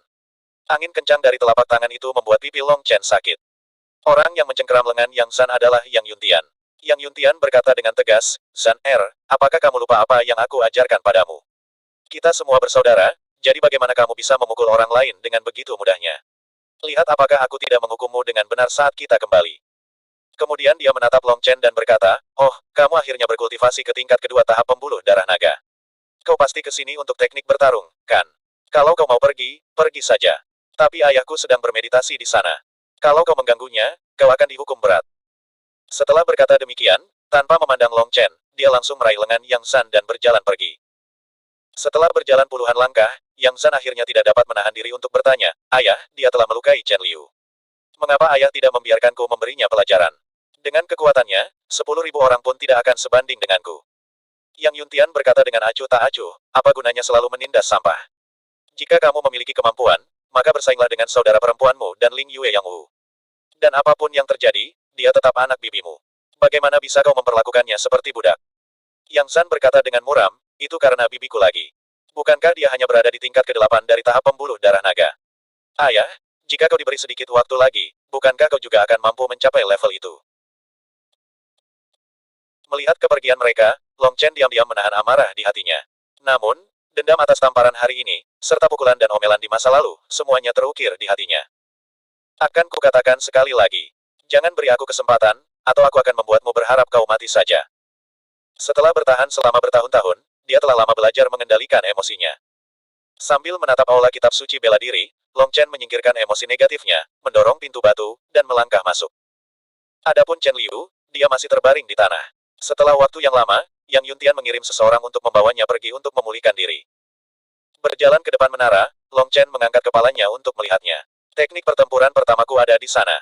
Angin kencang dari telapak tangan itu membuat pipi Long Chen sakit. Orang yang mencengkeram lengan Yang San adalah Yang Yuntian. Yang Yuntian berkata dengan tegas, San apakah kamu lupa apa yang aku ajarkan padamu? Kita semua bersaudara, jadi bagaimana kamu bisa memukul orang lain dengan begitu mudahnya? Lihat apakah aku tidak menghukummu dengan benar saat kita kembali. Kemudian dia menatap Long Chen dan berkata, oh, kamu akhirnya berkultivasi ke tingkat kedua tahap pembuluh darah naga. Kau pasti ke sini untuk teknik bertarung, kan? Kalau kau mau pergi, pergi saja. Tapi ayahku sedang bermeditasi di sana. Kalau kau mengganggunya, kau akan dihukum berat. Setelah berkata demikian, tanpa memandang Long Chen, dia langsung meraih lengan Yang San dan berjalan pergi. Setelah berjalan puluhan langkah, Yang Zhan akhirnya tidak dapat menahan diri untuk bertanya, "Ayah, dia telah melukai Chen Liu. Mengapa ayah tidak membiarkanku memberinya pelajaran? Dengan kekuatannya, 10.000 orang pun tidak akan sebanding denganku." Yang Yuntian berkata dengan acuh tak acuh, "Apa gunanya selalu menindas sampah? Jika kamu memiliki kemampuan, maka bersainglah dengan saudara perempuanmu dan Ling Yue Yang Wu. Dan apapun yang terjadi, dia tetap anak bibimu. Bagaimana bisa kau memperlakukannya seperti budak?" Yang Zhan berkata dengan muram, "Itu karena bibiku lagi. Bukankah dia hanya berada di tingkat ke-8 dari tahap pembuluh darah naga? Ayah, jika kau diberi sedikit waktu lagi, bukankah kau juga akan mampu mencapai level itu?" Melihat kepergian mereka, Long Chen diam-diam menahan amarah di hatinya. Namun, dendam atas tamparan hari ini, serta pukulan dan omelan di masa lalu, semuanya terukir di hatinya. "Akan kukatakan sekali lagi. Jangan beri aku kesempatan, atau aku akan membuatmu berharap kau mati saja." Setelah bertahan selama bertahun-tahun, dia telah lama belajar mengendalikan emosinya. Sambil menatap aula kitab suci bela diri, Long Chen menyingkirkan emosi negatifnya, mendorong pintu batu, dan melangkah masuk. Adapun Chen Liu, dia masih terbaring di tanah. Setelah waktu yang lama, Yang Yuntian mengirim seseorang untuk membawanya pergi untuk memulihkan diri. Berjalan ke depan menara, Long Chen mengangkat kepalanya untuk melihatnya. Teknik pertempuran pertamaku ada di sana.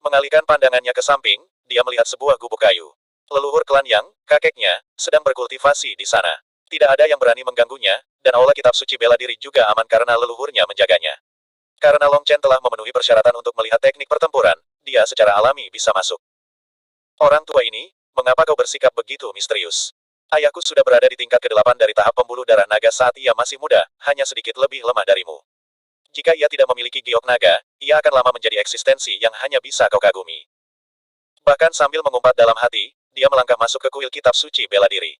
Mengalihkan pandangannya ke samping, dia melihat sebuah gubuk kayu. Leluhur klan Yang, kakeknya, sedang berkultivasi di sana. Tidak ada yang berani mengganggunya, dan aula kitab suci bela diri juga aman karena leluhurnya menjaganya. Karena Long Chen telah memenuhi persyaratan untuk melihat teknik pertempuran, dia secara alami bisa masuk. "Orang tua ini, mengapa kau bersikap begitu misterius? Ayahku sudah berada di tingkat ke-8 dari tahap pembuluh darah naga saat ia masih muda, hanya sedikit lebih lemah darimu. Jika ia tidak memiliki giok naga, ia akan lama menjadi eksistensi yang hanya bisa kau kagumi." Bahkan sambil mengumpat dalam hati, dia melangkah masuk ke kuil kitab suci bela diri.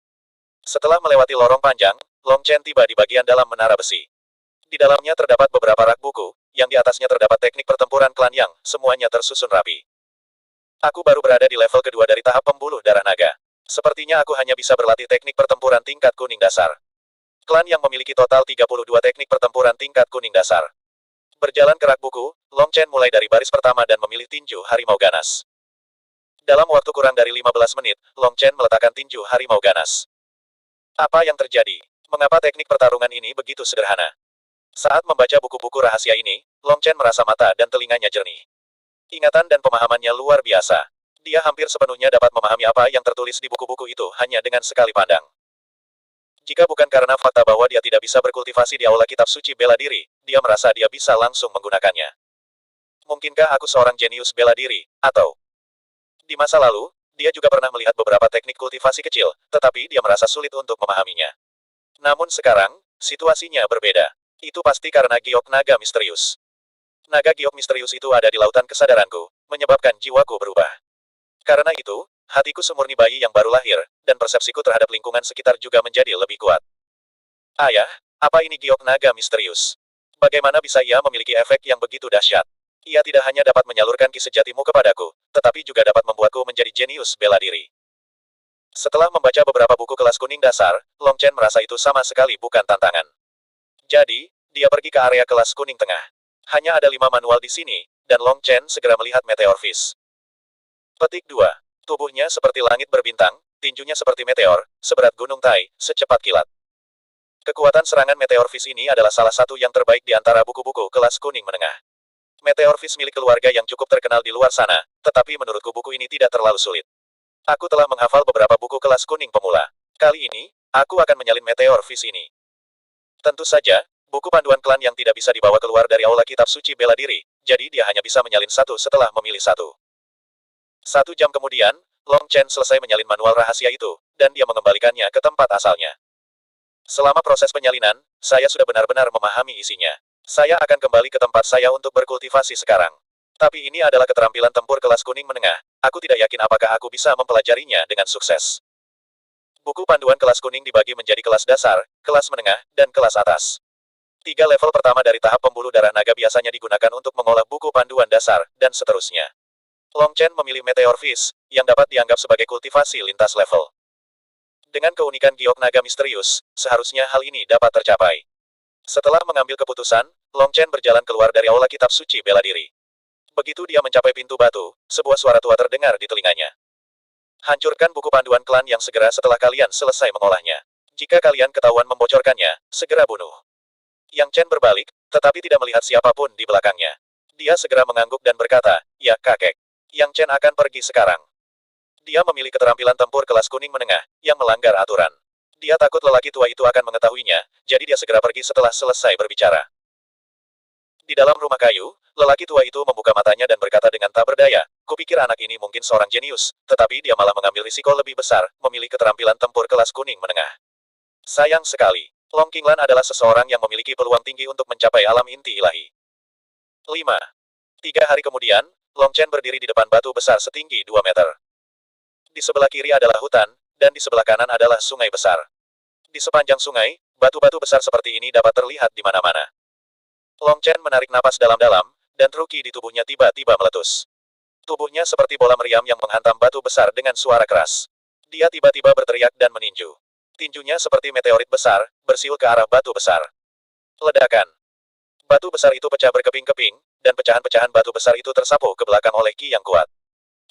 Setelah melewati lorong panjang, Long Chen tiba di bagian dalam menara besi. Di dalamnya terdapat beberapa rak buku, yang di atasnya terdapat teknik pertempuran klan Yang, semuanya tersusun rapi. "Aku baru berada di level kedua dari tahap pembuluh darah naga. Sepertinya aku hanya bisa berlatih teknik pertempuran tingkat kuning dasar. Klan Yang memiliki total 32 teknik pertempuran tingkat kuning dasar." Berjalan ke rak buku, Long Chen mulai dari baris pertama dan memilih tinju harimau ganas. Dalam waktu kurang dari 15 menit, Long Chen meletakkan tinju harimau ganas. Apa yang terjadi? Mengapa teknik pertarungan ini begitu sederhana? Saat membaca buku-buku rahasia ini, Long Chen merasa mata dan telinganya jernih. Ingatan dan pemahamannya luar biasa. Dia hampir sepenuhnya dapat memahami apa yang tertulis di buku-buku itu hanya dengan sekali pandang. Jika bukan karena fakta bahwa dia tidak bisa berkultivasi di aula kitab suci bela diri, dia merasa dia bisa langsung menggunakannya. Mungkinkah aku seorang jenius bela diri, atau... Di masa lalu, dia juga pernah melihat beberapa teknik kultivasi kecil, tetapi dia merasa sulit untuk memahaminya. Namun sekarang, situasinya berbeda. Itu pasti karena giok naga misterius. Naga giok misterius itu ada di lautan kesadaranku, menyebabkan jiwaku berubah. Karena itu, hatiku semurni bayi yang baru lahir, dan persepsiku terhadap lingkungan sekitar juga menjadi lebih kuat. "Ayah, apa ini giok naga misterius? Bagaimana bisa ia memiliki efek yang begitu dahsyat? Ia tidak hanya dapat menyalurkan ki sejatimu kepadaku, tetapi juga dapat membuatku menjadi jenius bela diri." Setelah membaca beberapa buku kelas kuning dasar, Long Chen merasa itu sama sekali bukan tantangan. Jadi, dia pergi ke area kelas kuning tengah. Hanya ada 5 manual di sini, dan Long Chen segera melihat Meteor Fish. Petik 2. Tubuhnya seperti langit berbintang, tinjunya seperti meteor, seberat gunung Tai, secepat kilat. Kekuatan serangan Meteor Fish ini adalah salah satu yang terbaik di antara buku-buku kelas kuning menengah. Meteor Fish milik keluarga yang cukup terkenal di luar sana, tetapi menurutku buku ini tidak terlalu sulit. Aku telah menghafal beberapa buku kelas kuning pemula. Kali ini, aku akan menyalin Meteor Fish ini. Tentu saja, buku panduan klan yang tidak bisa dibawa keluar dari aula kitab suci bela diri, jadi dia hanya bisa menyalin satu setelah memilih satu. 1 jam kemudian, Long Chen selesai menyalin manual rahasia itu, dan dia mengembalikannya ke tempat asalnya. "Selama proses penyalinan, saya sudah benar-benar memahami isinya. Saya akan kembali ke tempat saya untuk berkultivasi sekarang. Tapi ini adalah keterampilan tempur kelas kuning menengah, aku tidak yakin apakah aku bisa mempelajarinya dengan sukses." Buku panduan kelas kuning dibagi menjadi kelas dasar, kelas menengah, dan kelas atas. 3 level pertama dari tahap pembuluh darah naga biasanya digunakan untuk mengolah buku panduan dasar, dan seterusnya. Long Chen memilih Meteor Fish, yang dapat dianggap sebagai kultivasi lintas level. Dengan keunikan giok naga misterius, seharusnya hal ini dapat tercapai. Setelah mengambil keputusan, Long Chen berjalan keluar dari aula kitab suci bela diri. Begitu dia mencapai pintu batu, sebuah suara tua terdengar di telinganya. "Hancurkan buku panduan klan yang segera setelah kalian selesai mengolahnya." Jika kalian ketahuan membocorkannya, segera bunuh. Yang Chen berbalik, tetapi tidak melihat siapapun di belakangnya. Dia segera mengangguk dan berkata, "Ya, kakek. Yang Chen akan pergi sekarang." Dia memilih keterampilan tempur kelas kuning menengah, yang melanggar aturan. Dia takut lelaki tua itu akan mengetahuinya, jadi dia segera pergi setelah selesai berbicara. Di dalam rumah kayu, lelaki tua itu membuka matanya dan berkata dengan tak berdaya, "Kupikir anak ini mungkin seorang jenius, tetapi dia malah mengambil risiko lebih besar, memilih keterampilan tempur kelas kuning menengah. Sayang sekali. Long Qinglan adalah seseorang yang memiliki peluang tinggi untuk mencapai alam inti ilahi." 5. 3 hari kemudian, Long Chen berdiri di depan batu besar setinggi 2 meter. Di sebelah kiri adalah hutan, dan di sebelah kanan adalah sungai besar. Di sepanjang sungai, batu-batu besar seperti ini dapat terlihat di mana-mana. Long Chen menarik napas dalam-dalam, dan truki di tubuhnya tiba-tiba meletus. Tubuhnya seperti bola meriam yang menghantam batu besar dengan suara keras. Dia tiba-tiba berteriak dan meninju. Tinjunya seperti meteorit besar, bersiul ke arah batu besar. Ledakan. Batu besar itu pecah berkeping-keping, dan pecahan-pecahan batu besar itu tersapu ke belakang oleh ki yang kuat.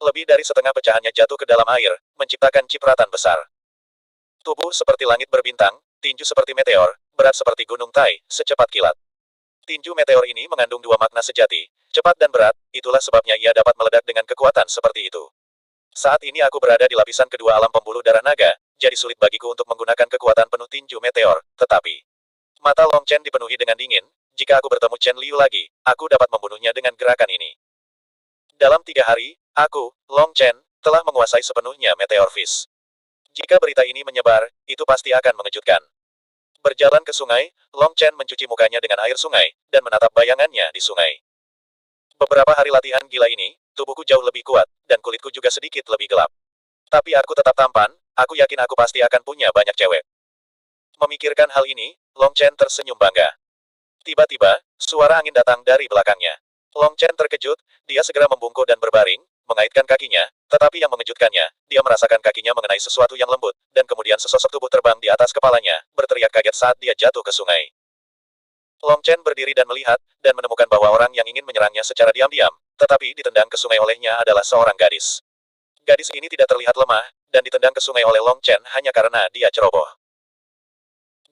Lebih dari setengah pecahannya jatuh ke dalam air, menciptakan cipratan besar. Tubuh seperti langit berbintang, tinju seperti meteor, berat seperti gunung Tai, secepat kilat. Tinju meteor ini mengandung dua makna sejati, cepat dan berat, itulah sebabnya ia dapat meledak dengan kekuatan seperti itu. Saat ini aku berada di lapisan kedua alam pembuluh darah naga, jadi sulit bagiku untuk menggunakan kekuatan penuh tinju meteor, tetapi mata Long Chen dipenuhi dengan dingin, jika aku bertemu Chen Liu lagi, aku dapat membunuhnya dengan gerakan ini. Dalam 3 hari, aku, Long Chen, telah menguasai sepenuhnya Meteor Fist. Jika berita ini menyebar, itu pasti akan mengejutkan. Berjalan ke sungai, Long Chen mencuci mukanya dengan air sungai, dan menatap bayangannya di sungai. Beberapa hari latihan gila ini, tubuhku jauh lebih kuat, dan kulitku juga sedikit lebih gelap. Tapi aku tetap tampan, aku yakin aku pasti akan punya banyak cewek. Memikirkan hal ini, Long Chen tersenyum bangga. Tiba-tiba, suara angin datang dari belakangnya. Long Chen terkejut, dia segera membungkuk dan berbaring, mengaitkan kakinya, tetapi yang mengejutkannya, dia merasakan kakinya mengenai sesuatu yang lembut, dan kemudian sesosok tubuh terbang di atas kepalanya, berteriak kaget saat dia jatuh ke sungai. Long Chen berdiri dan melihat, dan menemukan bahwa orang yang ingin menyerangnya secara diam-diam, tetapi ditendang ke sungai olehnya adalah seorang gadis. Gadis ini tidak terlihat lemah, dan ditendang ke sungai oleh Long Chen hanya karena dia ceroboh.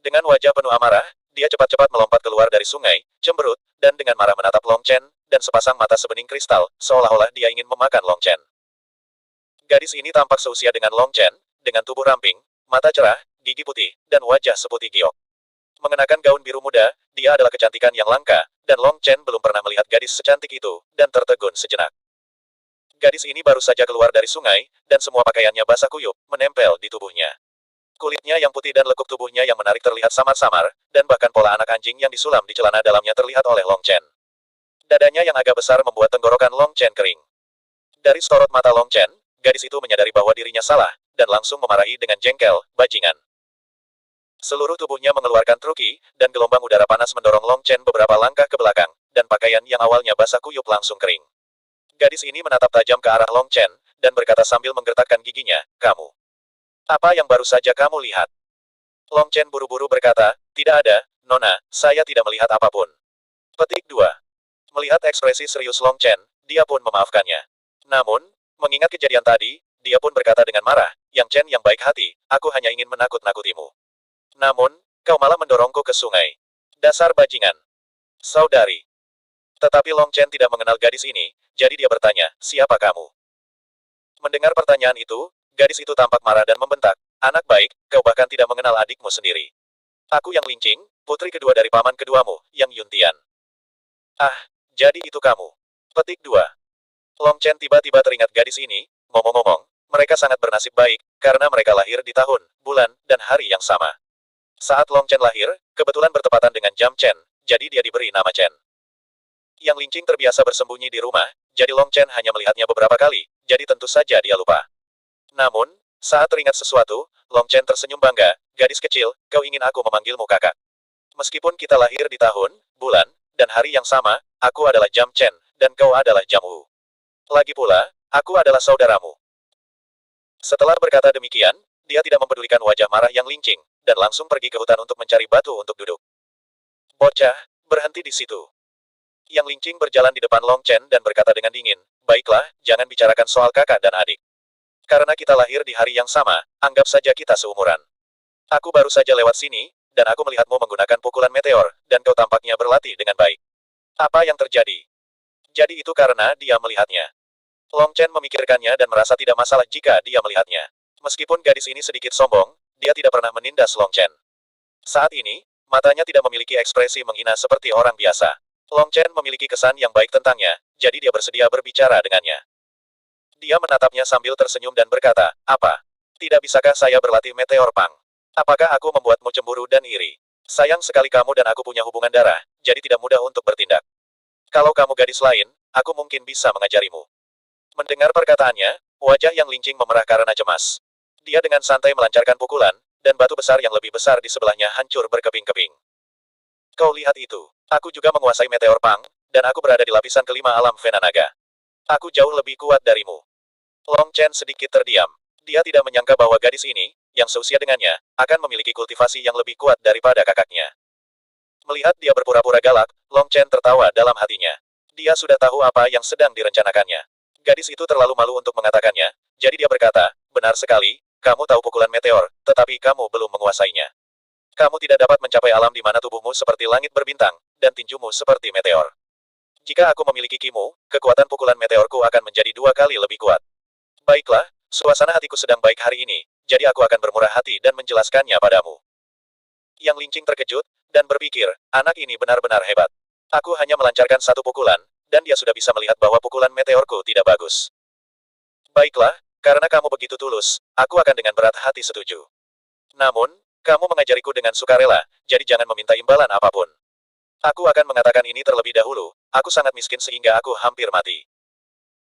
Dengan wajah penuh amarah, dia cepat-cepat melompat keluar dari sungai, cemberut, dan dengan marah menatap Long Chen, dan sepasang mata sebening kristal, seolah-olah dia ingin memakan Long Chen. Gadis ini tampak seusia dengan Long Chen, dengan tubuh ramping, mata cerah, gigi putih, dan wajah seputih giok. Mengenakan gaun biru muda, dia adalah kecantikan yang langka, dan Long Chen belum pernah melihat gadis secantik itu, dan tertegun sejenak. Gadis ini baru saja keluar dari sungai, dan semua pakaiannya basah kuyup, menempel di tubuhnya. Kulitnya yang putih dan lekuk tubuhnya yang menarik terlihat samar-samar, dan bahkan pola anak anjing yang disulam di celana dalamnya terlihat oleh Long Chen. Dadanya yang agak besar membuat tenggorokan Long Chen kering. Dari sorot mata Long Chen, gadis itu menyadari bahwa dirinya salah, dan langsung memarahi dengan jengkel, "Bajingan." Seluruh tubuhnya mengeluarkan truki, dan gelombang udara panas mendorong Long Chen beberapa langkah ke belakang, dan pakaian yang awalnya basah kuyup langsung kering. Gadis ini menatap tajam ke arah Long Chen, dan berkata sambil menggertakkan giginya, "Kamu. Apa yang baru saja kamu lihat?" Long Chen buru-buru berkata, "Tidak ada, Nona, saya tidak melihat apapun." Petik 2. Melihat ekspresi serius Long Chen, dia pun memaafkannya. Namun, mengingat kejadian tadi, dia pun berkata dengan marah, "Yang Chen yang baik hati, aku hanya ingin menakut-nakutimu. Namun, kau malah mendorongku ke sungai. Dasar bajingan. Saudari." Tetapi Long Chen tidak mengenal gadis ini, jadi dia bertanya, "Siapa kamu?" Mendengar pertanyaan itu, gadis itu tampak marah dan membentak, "Anak baik, kau bahkan tidak mengenal adikmu sendiri. Aku yang Lincing, putri kedua dari paman keduamu, yang Yuntian." "Ah, jadi itu kamu." Petik 2. Long Chen tiba-tiba teringat gadis ini, ngomong-ngomong, mereka sangat bernasib baik, karena mereka lahir di tahun, bulan, dan hari yang sama. Saat Long Chen lahir, kebetulan bertepatan dengan jam Chen, jadi dia diberi nama Chen. Yang Lincing terbiasa bersembunyi di rumah, jadi Long Chen hanya melihatnya beberapa kali, jadi tentu saja dia lupa. Namun, saat teringat sesuatu, Long Chen tersenyum bangga, "Gadis kecil, kau ingin aku memanggilmu kakak. Meskipun kita lahir di tahun, bulan, dan hari yang sama, aku adalah jam Chen, dan kau adalah jam Wu. Lagi pula, aku adalah saudaramu." Setelah berkata demikian, dia tidak mempedulikan wajah marah Yang Lincing, dan langsung pergi ke hutan untuk mencari batu untuk duduk. "Bocah, berhenti di situ." Yang Lincing berjalan di depan Long Chen dan berkata dengan dingin, "Baiklah, jangan bicarakan soal kakak dan adik. Karena kita lahir di hari yang sama, anggap saja kita seumuran." Aku baru saja lewat sini, dan aku melihatmu menggunakan pukulan meteor, dan kau tampaknya berlatih dengan baik. Apa yang terjadi? Jadi itu karena dia melihatnya. Long Chen memikirkannya dan merasa tidak masalah jika dia melihatnya. Meskipun gadis ini sedikit sombong, dia tidak pernah menindas Long Chen. Saat ini, matanya tidak memiliki ekspresi menghina seperti orang biasa. Long Chen memiliki kesan yang baik tentangnya, jadi dia bersedia berbicara dengannya. Dia menatapnya sambil tersenyum dan berkata, "Apa? Tidak bisakah saya berlatih meteor pang? Apakah aku membuatmu cemburu dan iri? Sayang sekali kamu dan aku punya hubungan darah, jadi tidak mudah untuk bertindak. Kalau kamu gadis lain, aku mungkin bisa mengajarimu." Mendengar perkataannya, wajah Yang Linqing memerah karena cemas. Dia dengan santai melancarkan pukulan, dan batu besar yang lebih besar di sebelahnya hancur berkeping-keping. Kau lihat itu. Aku juga menguasai meteor pang, dan aku berada di lapisan kelima alam Vena Naga. Aku jauh lebih kuat darimu. Long Chen sedikit terdiam. Dia tidak menyangka bahwa gadis ini, yang seusia dengannya, akan memiliki kultivasi yang lebih kuat daripada kakaknya. Melihat dia berpura-pura galak, Long Chen tertawa dalam hatinya. Dia sudah tahu apa yang sedang direncanakannya. Gadis itu terlalu malu untuk mengatakannya, jadi dia berkata, "Benar sekali, kamu tahu pukulan meteor, tetapi kamu belum menguasainya. Kamu tidak dapat mencapai alam di mana tubuhmu seperti langit berbintang, dan tinjumu seperti meteor. Jika aku memiliki kimu, kekuatan pukulan meteorku akan menjadi 2 kali lebih kuat. Baiklah, suasana hatiku sedang baik hari ini, jadi aku akan bermurah hati dan menjelaskannya padamu." Yang Linqing terkejut, dan berpikir, anak ini benar-benar hebat. Aku hanya melancarkan satu pukulan, dan dia sudah bisa melihat bahwa pukulan meteorku tidak bagus. Baiklah, karena kamu begitu tulus, aku akan dengan berat hati setuju. Namun, kamu mengajariku dengan sukarela, jadi jangan meminta imbalan apapun. Aku akan mengatakan ini terlebih dahulu, aku sangat miskin sehingga aku hampir mati.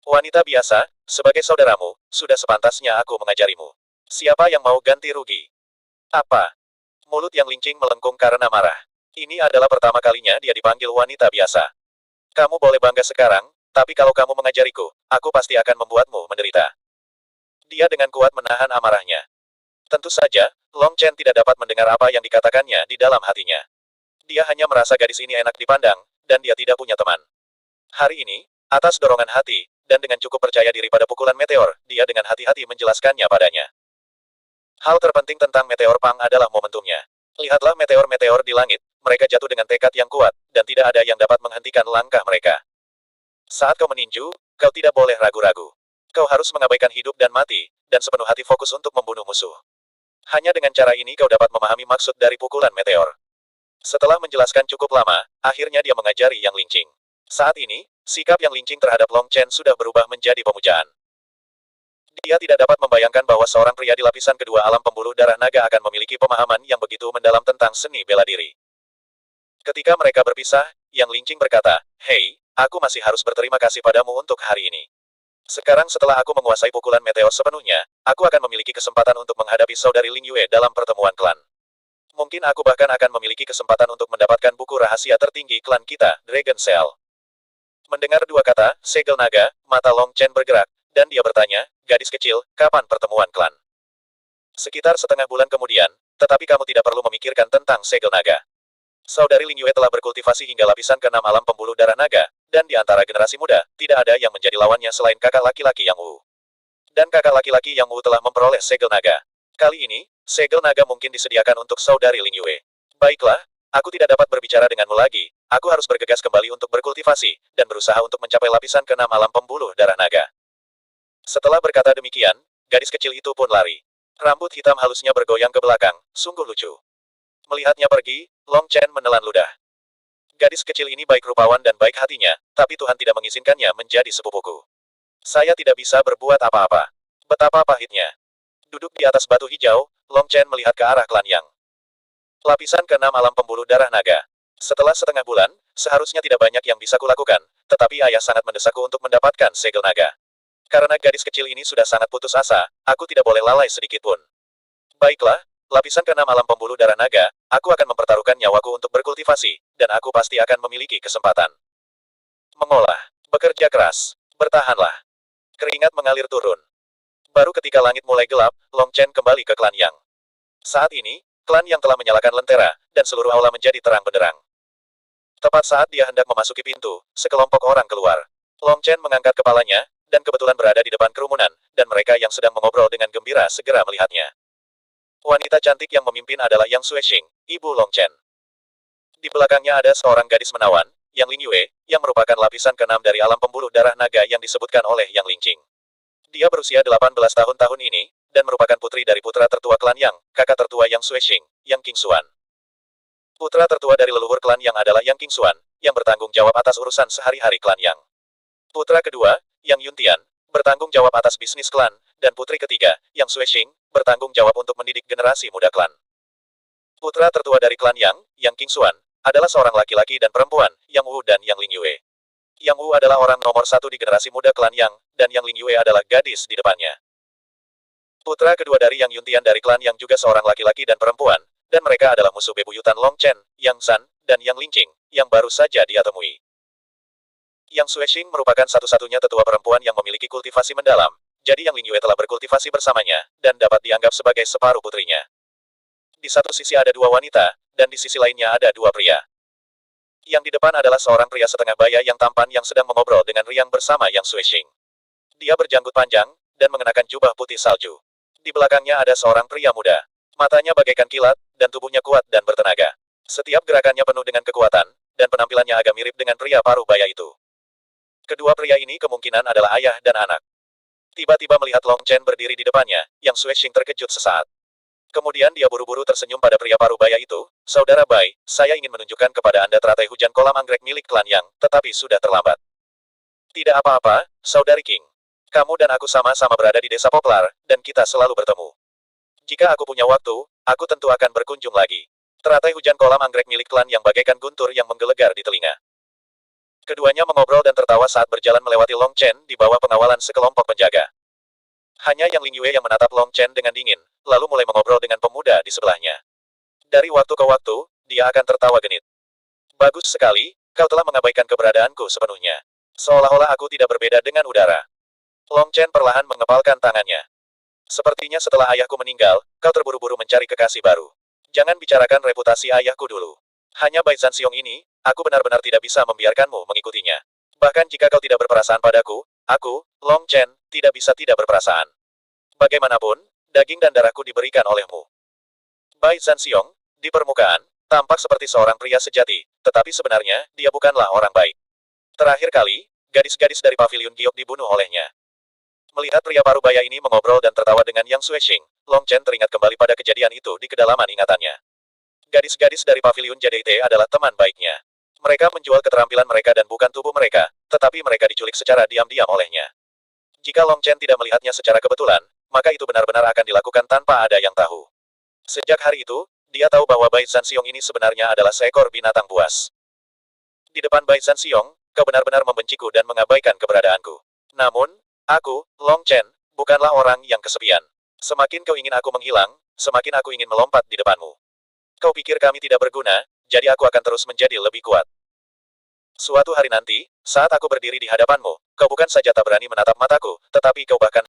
Wanita biasa, sebagai saudaramu, sudah sepantasnya aku mengajarimu. Siapa yang mau ganti rugi? Apa? Mulut Yang Linqing melengkung karena marah. Ini adalah pertama kalinya dia dipanggil wanita biasa. Kamu boleh bangga sekarang, tapi kalau kamu mengajariku, aku pasti akan membuatmu menderita. Dia dengan kuat menahan amarahnya. Tentu saja, Long Chen tidak dapat mendengar apa yang dikatakannya di dalam hatinya. Dia hanya merasa gadis ini enak dipandang, dan dia tidak punya teman. Hari ini, atas dorongan hati, dan dengan cukup percaya diri pada pukulan meteor, dia dengan hati-hati menjelaskannya padanya. Hal terpenting tentang meteor pang adalah momentumnya. Lihatlah meteor-meteor di langit, mereka jatuh dengan tekad yang kuat, dan tidak ada yang dapat menghentikan langkah mereka. Saat kau meninju, kau tidak boleh ragu-ragu. Kau harus mengabaikan hidup dan mati, dan sepenuh hati fokus untuk membunuh musuh. Hanya dengan cara ini kau dapat memahami maksud dari pukulan meteor. Setelah menjelaskan cukup lama, akhirnya dia mengajari Yang Linqing. Saat ini, sikap Yang Linqing terhadap Long Chen sudah berubah menjadi pemujaan. Dia tidak dapat membayangkan bahwa seorang pria di lapisan kedua alam pembuluh darah naga akan memiliki pemahaman yang begitu mendalam tentang seni bela diri. Ketika mereka berpisah, Yang Linqing berkata, "Hei, aku masih harus berterima kasih padamu untuk hari ini. Sekarang setelah aku menguasai pukulan meteor sepenuhnya, aku akan memiliki kesempatan untuk menghadapi saudari Ling Yue dalam pertemuan klan. Mungkin aku bahkan akan memiliki kesempatan untuk mendapatkan buku rahasia tertinggi klan kita, Dragon Cell." Mendengar dua kata, segel naga, mata Long Chen bergerak, dan dia bertanya, "Gadis kecil, kapan pertemuan klan?" Sekitar setengah bulan kemudian, tetapi kamu tidak perlu memikirkan tentang segel naga. Saudari Ling Yue telah berkultivasi hingga lapisan ke-6 alam pembuluh darah naga, dan di antara generasi muda, tidak ada yang menjadi lawannya selain kakak laki-laki Yang Wu. Dan kakak laki-laki Yang Wu telah memperoleh segel naga. Kali ini, segel naga mungkin disediakan untuk saudari Ling Yue. Baiklah, aku tidak dapat berbicara denganmu lagi, aku harus bergegas kembali untuk berkultivasi, dan berusaha untuk mencapai lapisan ke-6 alam pembuluh darah naga. Setelah berkata demikian, gadis kecil itu pun lari. Rambut hitam halusnya bergoyang ke belakang, sungguh lucu. Melihatnya pergi, Long Chen menelan ludah. Gadis kecil ini baik rupawan dan baik hatinya, tapi Tuhan tidak mengizinkannya menjadi sepupuku. Saya tidak bisa berbuat apa-apa. Betapa pahitnya. Duduk di atas batu hijau, Long Chen melihat ke arah klan Yang. Lapisan ke-6 alam pembuluh darah naga. Setelah setengah bulan, seharusnya tidak banyak yang bisa kulakukan, tetapi ayah sangat mendesakku untuk mendapatkan segel naga. Karena gadis kecil ini sudah sangat putus asa, aku tidak boleh lalai sedikit pun. Baiklah, lapisan ke-6 alam pembuluh darah naga, aku akan mempertaruhkan nyawaku untuk berkultivasi, dan aku pasti akan memiliki kesempatan. Mengolah, bekerja keras, bertahanlah. Keringat mengalir turun. Baru ketika langit mulai gelap, Long Chen kembali ke klan Yang. Saat ini, klan Yang telah menyalakan lentera, dan seluruh aula menjadi terang benderang. Tepat saat dia hendak memasuki pintu, sekelompok orang keluar. Long Chen mengangkat kepalanya, dan kebetulan berada di depan kerumunan, dan mereka yang sedang mengobrol dengan gembira segera melihatnya. Wanita cantik yang memimpin adalah Yang Xuexing, ibu Long Chen. Di belakangnya ada seorang gadis menawan, Yang Ling Yue, yang merupakan lapisan keenam dari alam pembuluh darah naga yang disebutkan oleh Yang Lingqing. Dia berusia 18 tahun ini, dan merupakan putri dari putra tertua klan Yang, kakak tertua Yang Xuexing, Yang Qingxuan. Putra tertua dari leluhur klan Yang adalah Yang Qingxuan, yang bertanggung jawab atas urusan sehari-hari klan Yang. Putra kedua, Yang Yuntian, bertanggung jawab atas bisnis klan, dan putri ketiga, Yang Xuexing, bertanggung jawab untuk mendidik generasi muda klan. Putra tertua dari klan Yang Qingxuan, adalah seorang laki-laki dan perempuan, Yang Wu dan Yang Ling Yue. Yang Wu adalah orang nomor satu di generasi muda klan Yang, dan Yang Ling Yue adalah gadis di depannya. Putra kedua dari Yang Yuntian dari klan Yang juga seorang laki-laki dan perempuan, dan mereka adalah musuh bebuyutan Long Chen, Yang San, dan Yang Lingqing, yang baru saja dia temui. Yang Xuexing merupakan satu-satunya tetua perempuan yang memiliki kultivasi mendalam, jadi Yang Ling Yue telah berkultivasi bersamanya, dan dapat dianggap sebagai separuh putrinya. Di satu sisi ada dua wanita, dan di sisi lainnya ada dua pria. Yang di depan adalah seorang pria setengah baya yang tampan yang sedang mengobrol dengan riang bersama Yang Xuexing. Dia berjanggut panjang, dan mengenakan jubah putih salju. Di belakangnya ada seorang pria muda. Matanya bagaikan kilat, dan tubuhnya kuat dan bertenaga. Setiap gerakannya penuh dengan kekuatan, dan penampilannya agak mirip dengan pria paruh baya itu. Kedua pria ini kemungkinan adalah ayah dan anak. Tiba-tiba melihat Long Chen berdiri di depannya, Yang Xuexing terkejut sesaat. Kemudian dia buru-buru tersenyum pada pria paruh baya itu, "Saudara Bai, saya ingin menunjukkan kepada Anda teratai hujan kolam anggrek milik klan Yang, tetapi sudah terlambat." "Tidak apa-apa, Saudari King. Kamu dan aku sama-sama berada di desa Poplar, dan kita selalu bertemu. Jika aku punya waktu, aku tentu akan berkunjung lagi." Teratai hujan kolam anggrek milik klan Yang bagaikan guntur yang menggelegar di telinga. Keduanya mengobrol dan tertawa saat berjalan melewati Long Chen di bawah pengawalan sekelompok penjaga. Hanya Yang Ling Yue yang menatap Long Chen dengan dingin, lalu mulai mengobrol dengan pemuda di sebelahnya. Dari waktu ke waktu, dia akan tertawa genit. "Bagus sekali, kau telah mengabaikan keberadaanku sepenuhnya. Seolah-olah aku tidak berbeda dengan udara." Long Chen perlahan mengepalkan tangannya. "Sepertinya setelah ayahku meninggal, kau terburu-buru mencari kekasih baru. Jangan bicarakan reputasi ayahku dulu. Hanya Bai Zhanxiong ini, aku benar-benar tidak bisa membiarkanmu mengikutinya. Bahkan jika kau tidak berperasaan padaku, aku, Long Chen, tidak bisa tidak berperasaan. Bagaimanapun, daging dan darahku diberikan olehmu." Bai Zhanxiong, di permukaan, tampak seperti seorang pria sejati, tetapi sebenarnya, dia bukanlah orang baik. Terakhir kali, gadis-gadis dari paviliun giok dibunuh olehnya. Melihat pria parubaya ini mengobrol dan tertawa dengan Yang Xuexing, Long Chen teringat kembali pada kejadian itu di kedalaman ingatannya. Gadis-gadis dari paviliun JDT adalah teman baiknya. Mereka menjual keterampilan mereka dan bukan tubuh mereka, tetapi mereka diculik secara diam-diam olehnya. Jika Long Chen tidak melihatnya secara kebetulan, maka itu benar-benar akan dilakukan tanpa ada yang tahu. Sejak hari itu, dia tahu bahwa Bai Zhanxiong ini sebenarnya adalah seekor binatang buas. "Di depan Bai Zhanxiong, kau benar-benar membenciku dan mengabaikan keberadaanku. Namun, aku, Long Chen, bukanlah orang yang kesepian. Semakin kau ingin aku menghilang, semakin aku ingin melompat di depanmu. Kau pikir kami tidak berguna, jadi aku akan terus menjadi lebih kuat. Suatu hari nanti, saat aku berdiri di hadapanmu, kau bukan saja tak berani menatap mataku, tetapi kau bahkan